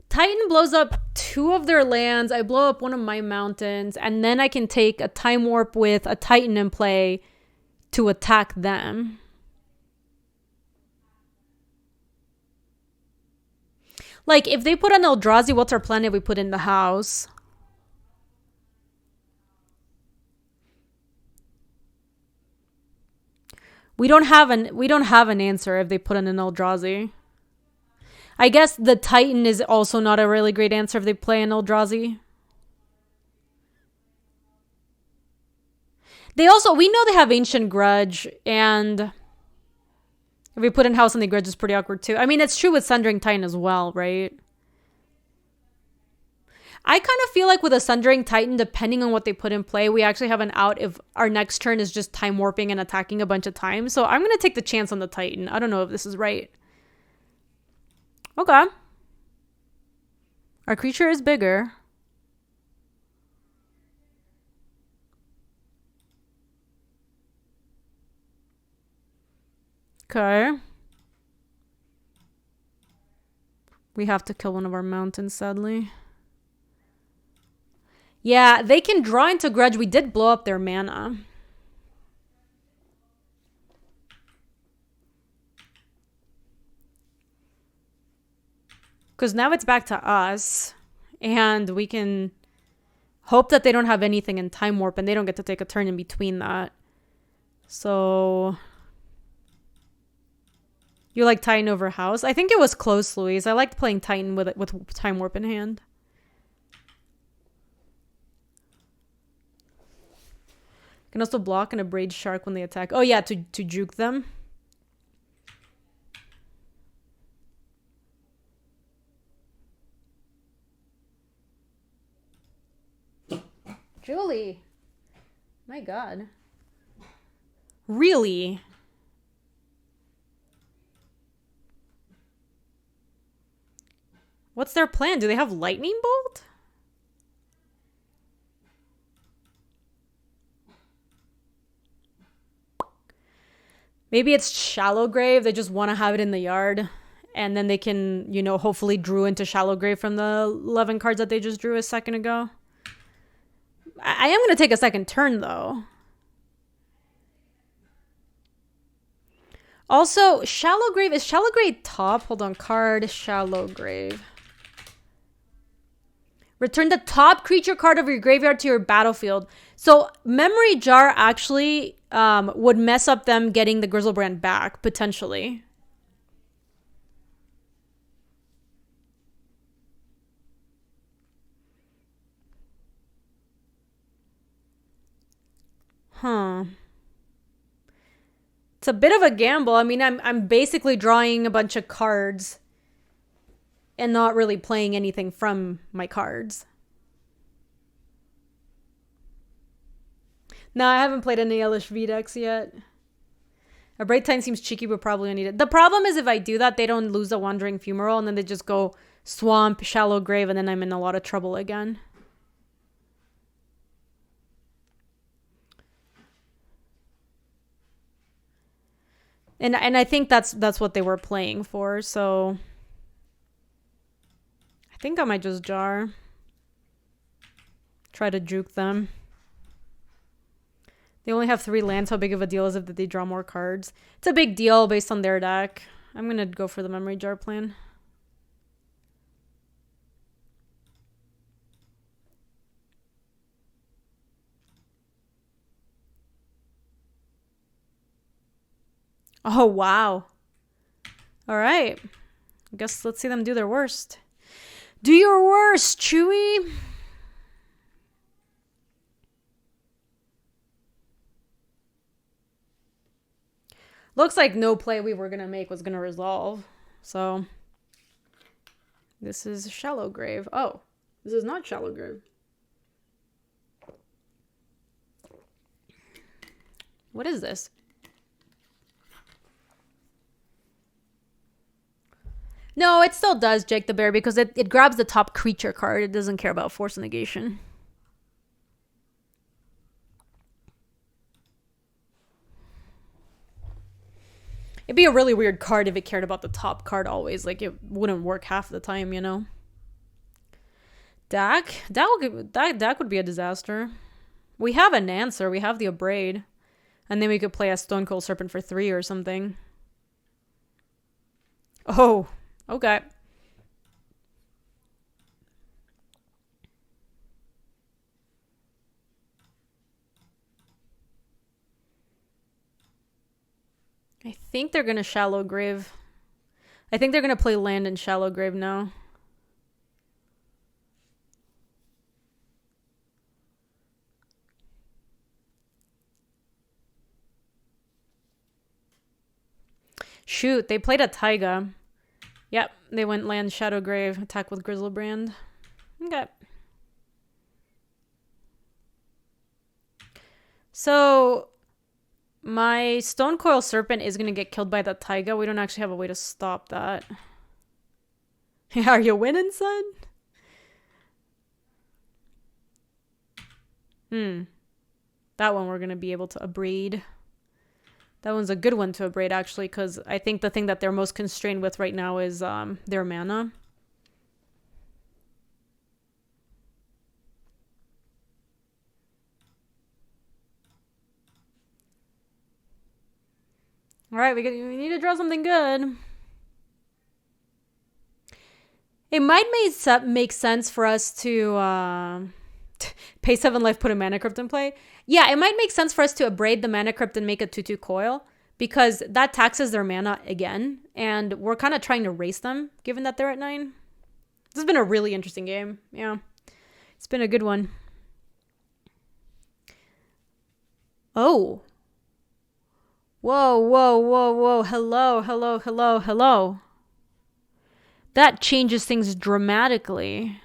Titan blows up 2 of their lands. I blow up one of my mountains. And then I can take a Time Warp with a Titan in play to attack them. Like, if they put an Eldrazi, what's our planet we put in the house? We don't have an answer if they put in an Eldrazi. I guess the Titan is also not a really great answer if they play an Eldrazi. We know they have Ancient Grudge, and if we put in House on the Grudge, it's pretty awkward too. I mean, it's true with Sundering Titan as well, right? I kind of feel like with a Sundering Titan, depending on what they put in play, we actually have an out if our next turn is just Time Warping and attacking a bunch of times. So I'm going to take the chance on the Titan. I don't know if this is right. Okay. Our creature is bigger. Okay. We have to kill one of our mountains, sadly. Yeah, they can draw into Grudge. We did blow up their mana. Because now it's back to us. And we can hope that they don't have anything in Time Warp and they don't get to take a turn in between that. So... You like Titan over House? I think it was close, Louise. I liked playing Titan with Time Warp in hand. Can also block and abrade Shark when they attack. Oh yeah, to juke them. Julie. My God. Really? What's their plan? Do they have Lightning Bolt? Maybe it's Shallow Grave. They just want to have it in the yard. And then they can, you know, hopefully drew into Shallow Grave from the 11 cards that they just drew a second ago. I am going to take a second turn, though. Also, Shallow Grave. Is Shallow Grave top? Hold on. Card Shallow Grave. Return the top creature card of your graveyard to your battlefield. So Memory Jar actually would mess up them getting the Grizzlebrand back, potentially. Huh. It's a bit of a gamble. I mean, I'm basically drawing a bunch of cards and not really playing anything from my cards. No, I haven't played any LHV decks yet. A Bright Time seems cheeky, but probably unneeded. The problem is if I do that, they don't lose a Wandering Fumarole, and then they just go Swamp, Shallow Grave, and then I'm in a lot of trouble again. And I think that's what they were playing for, so I think I might just jar. Try to juke them. They only have 3 lands. How big of a deal is it that they draw more cards? It's a big deal based on their deck. I'm going to go for the memory jar plan. Oh, wow. All right. I guess let's see them do their worst. Do your worst, Chewy. Looks like no play we were going to make was going to resolve. So, this is Shallow Grave. Oh, this is not Shallow Grave. What is this? No, it still does, Jake the Bear, because it grabs the top creature card. It doesn't care about Force Negation. It'd be a really weird card if it cared about the top card always. Like, it wouldn't work half the time, you know? Dak would be a disaster. We have an answer. We have the Abrade. And then we could play a Stone Cold Serpent for 3 or something. Oh, okay. I think they're going to Shallow Grave. I think they're going to play land in Shallow Grave now. Shoot, they played a Taiga. Yep, they went land Shadow Grave, attack with Grizzlebrand. Okay. So, my Stone Coil Serpent is going to get killed by the Taiga. We don't actually have a way to stop that. Are you winning, son? That one we're going to be able to Abrade. That one's a good one to Abrade, actually, because I think the thing that they're most constrained with right now is their mana. All right, we need to draw something good. It might make sense for us to pay 7 life, put a Mana Crypt in play. Yeah, it might make sense for us to Abrade the Mana Crypt and make a 2/2 coil, because that taxes their mana again, and we're kind of trying to race them, given that they're at 9. This has been a really interesting game. Yeah, it's been a good one. Oh. Whoa, whoa, whoa, whoa. Hello, hello, hello, hello. That changes things dramatically.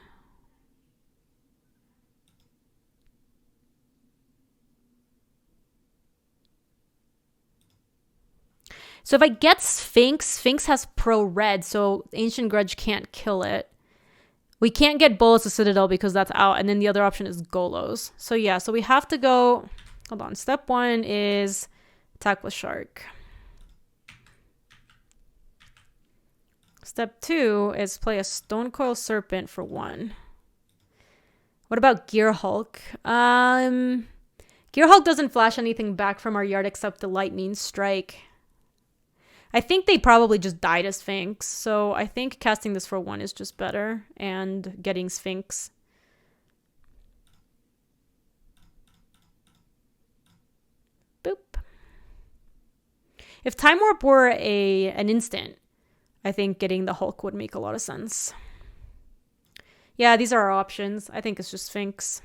So if I get Sphinx has pro red, so Ancient Grudge can't kill it. We can't get Bolus of Citadel because that's out, and then the other option is Golos. So yeah, so we have to go... Hold on. Step 1 is attack with Shark. Step 2 is play a Stone Coil Serpent for 1. What about Gear Hulk? Gear Hulk doesn't flash anything back from our yard except the Lightning Strike. I think they probably just died as Sphinx, so I think casting this for 1 is just better, and getting Sphinx. Boop. If Time Warp were an instant, I think getting the Hulk would make a lot of sense. Yeah, these are our options. I think it's just Sphinx.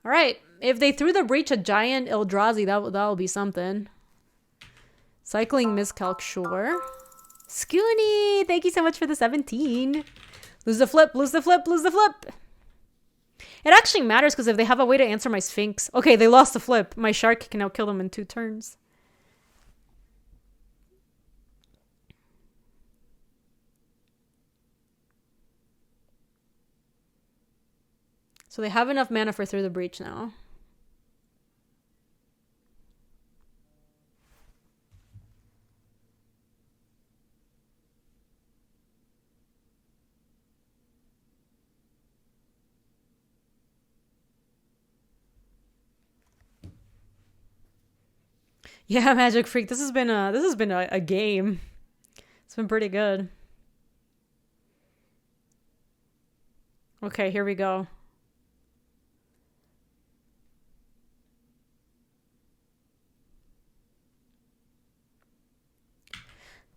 All right. If they threw the breach a giant Eldrazi, that'll be something. Cycling miscalc, sure. Scoony, thank you so much for the 17. Lose the flip, lose the flip, lose the flip. It actually matters because if they have a way to answer my Sphinx. Okay, they lost the flip. My shark can now kill them in 2 turns. So they have enough mana for Through the Breach now. Yeah, Magic Freak. This has been a game. It's been pretty good. Okay, here we go.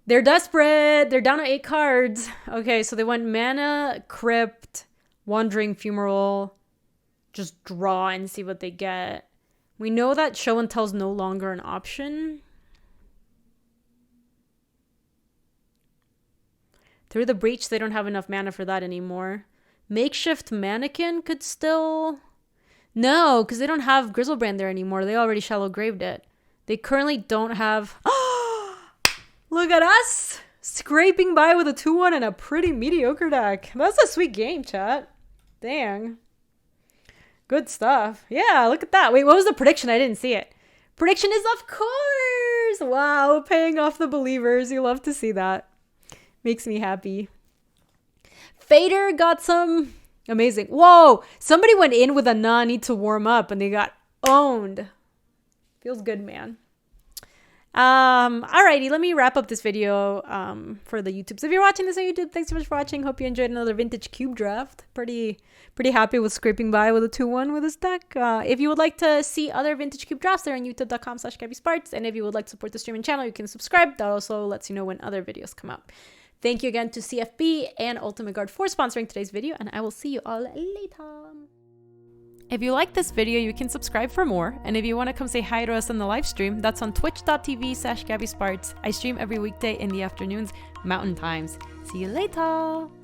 They're desperate. They're down to 8 cards. Okay, so they went Mana, Crypt, Wandering Fumarole. Just draw and see what they get. We know that Show and Tell is no longer an option. Through the Breach, they don't have enough mana for that anymore. Makeshift Mannequin could still... No, because they don't have Grizzlebrand there anymore. They already Shallow Graved it. They currently don't have... Look at us! Scraping by with a 2-1 and a pretty mediocre deck. That's a sweet game, chat. Dang. Good stuff. Yeah, look at that. Wait, what was the prediction? I didn't see it. Prediction is of course! Wow, paying off the believers. You love to see that. Makes me happy. Fader got some... Amazing. Whoa! Somebody went in with a nah, need to warm up, and they got owned. Feels good, man. Alrighty, let me wrap up this video for the YouTube. So if you're watching this on YouTube, thanks so much for watching. Hope you enjoyed another vintage cube draft. Pretty happy with scraping by with a 2-1 with this deck. If you would like to see other vintage cube drafts, they're on youtube.com/GabySpartz. And if you would like to support the stream and channel, you can subscribe. That also lets you know when other videos come out. Thank you again to CFB and Ultimate Guard for sponsoring today's video, and I will see you all later. If you like this video, you can subscribe for more. And if you want to come say hi to us on the live stream, that's on twitch.tv/GabySpartz. I stream every weekday in the afternoons, Mountain Times. See you later.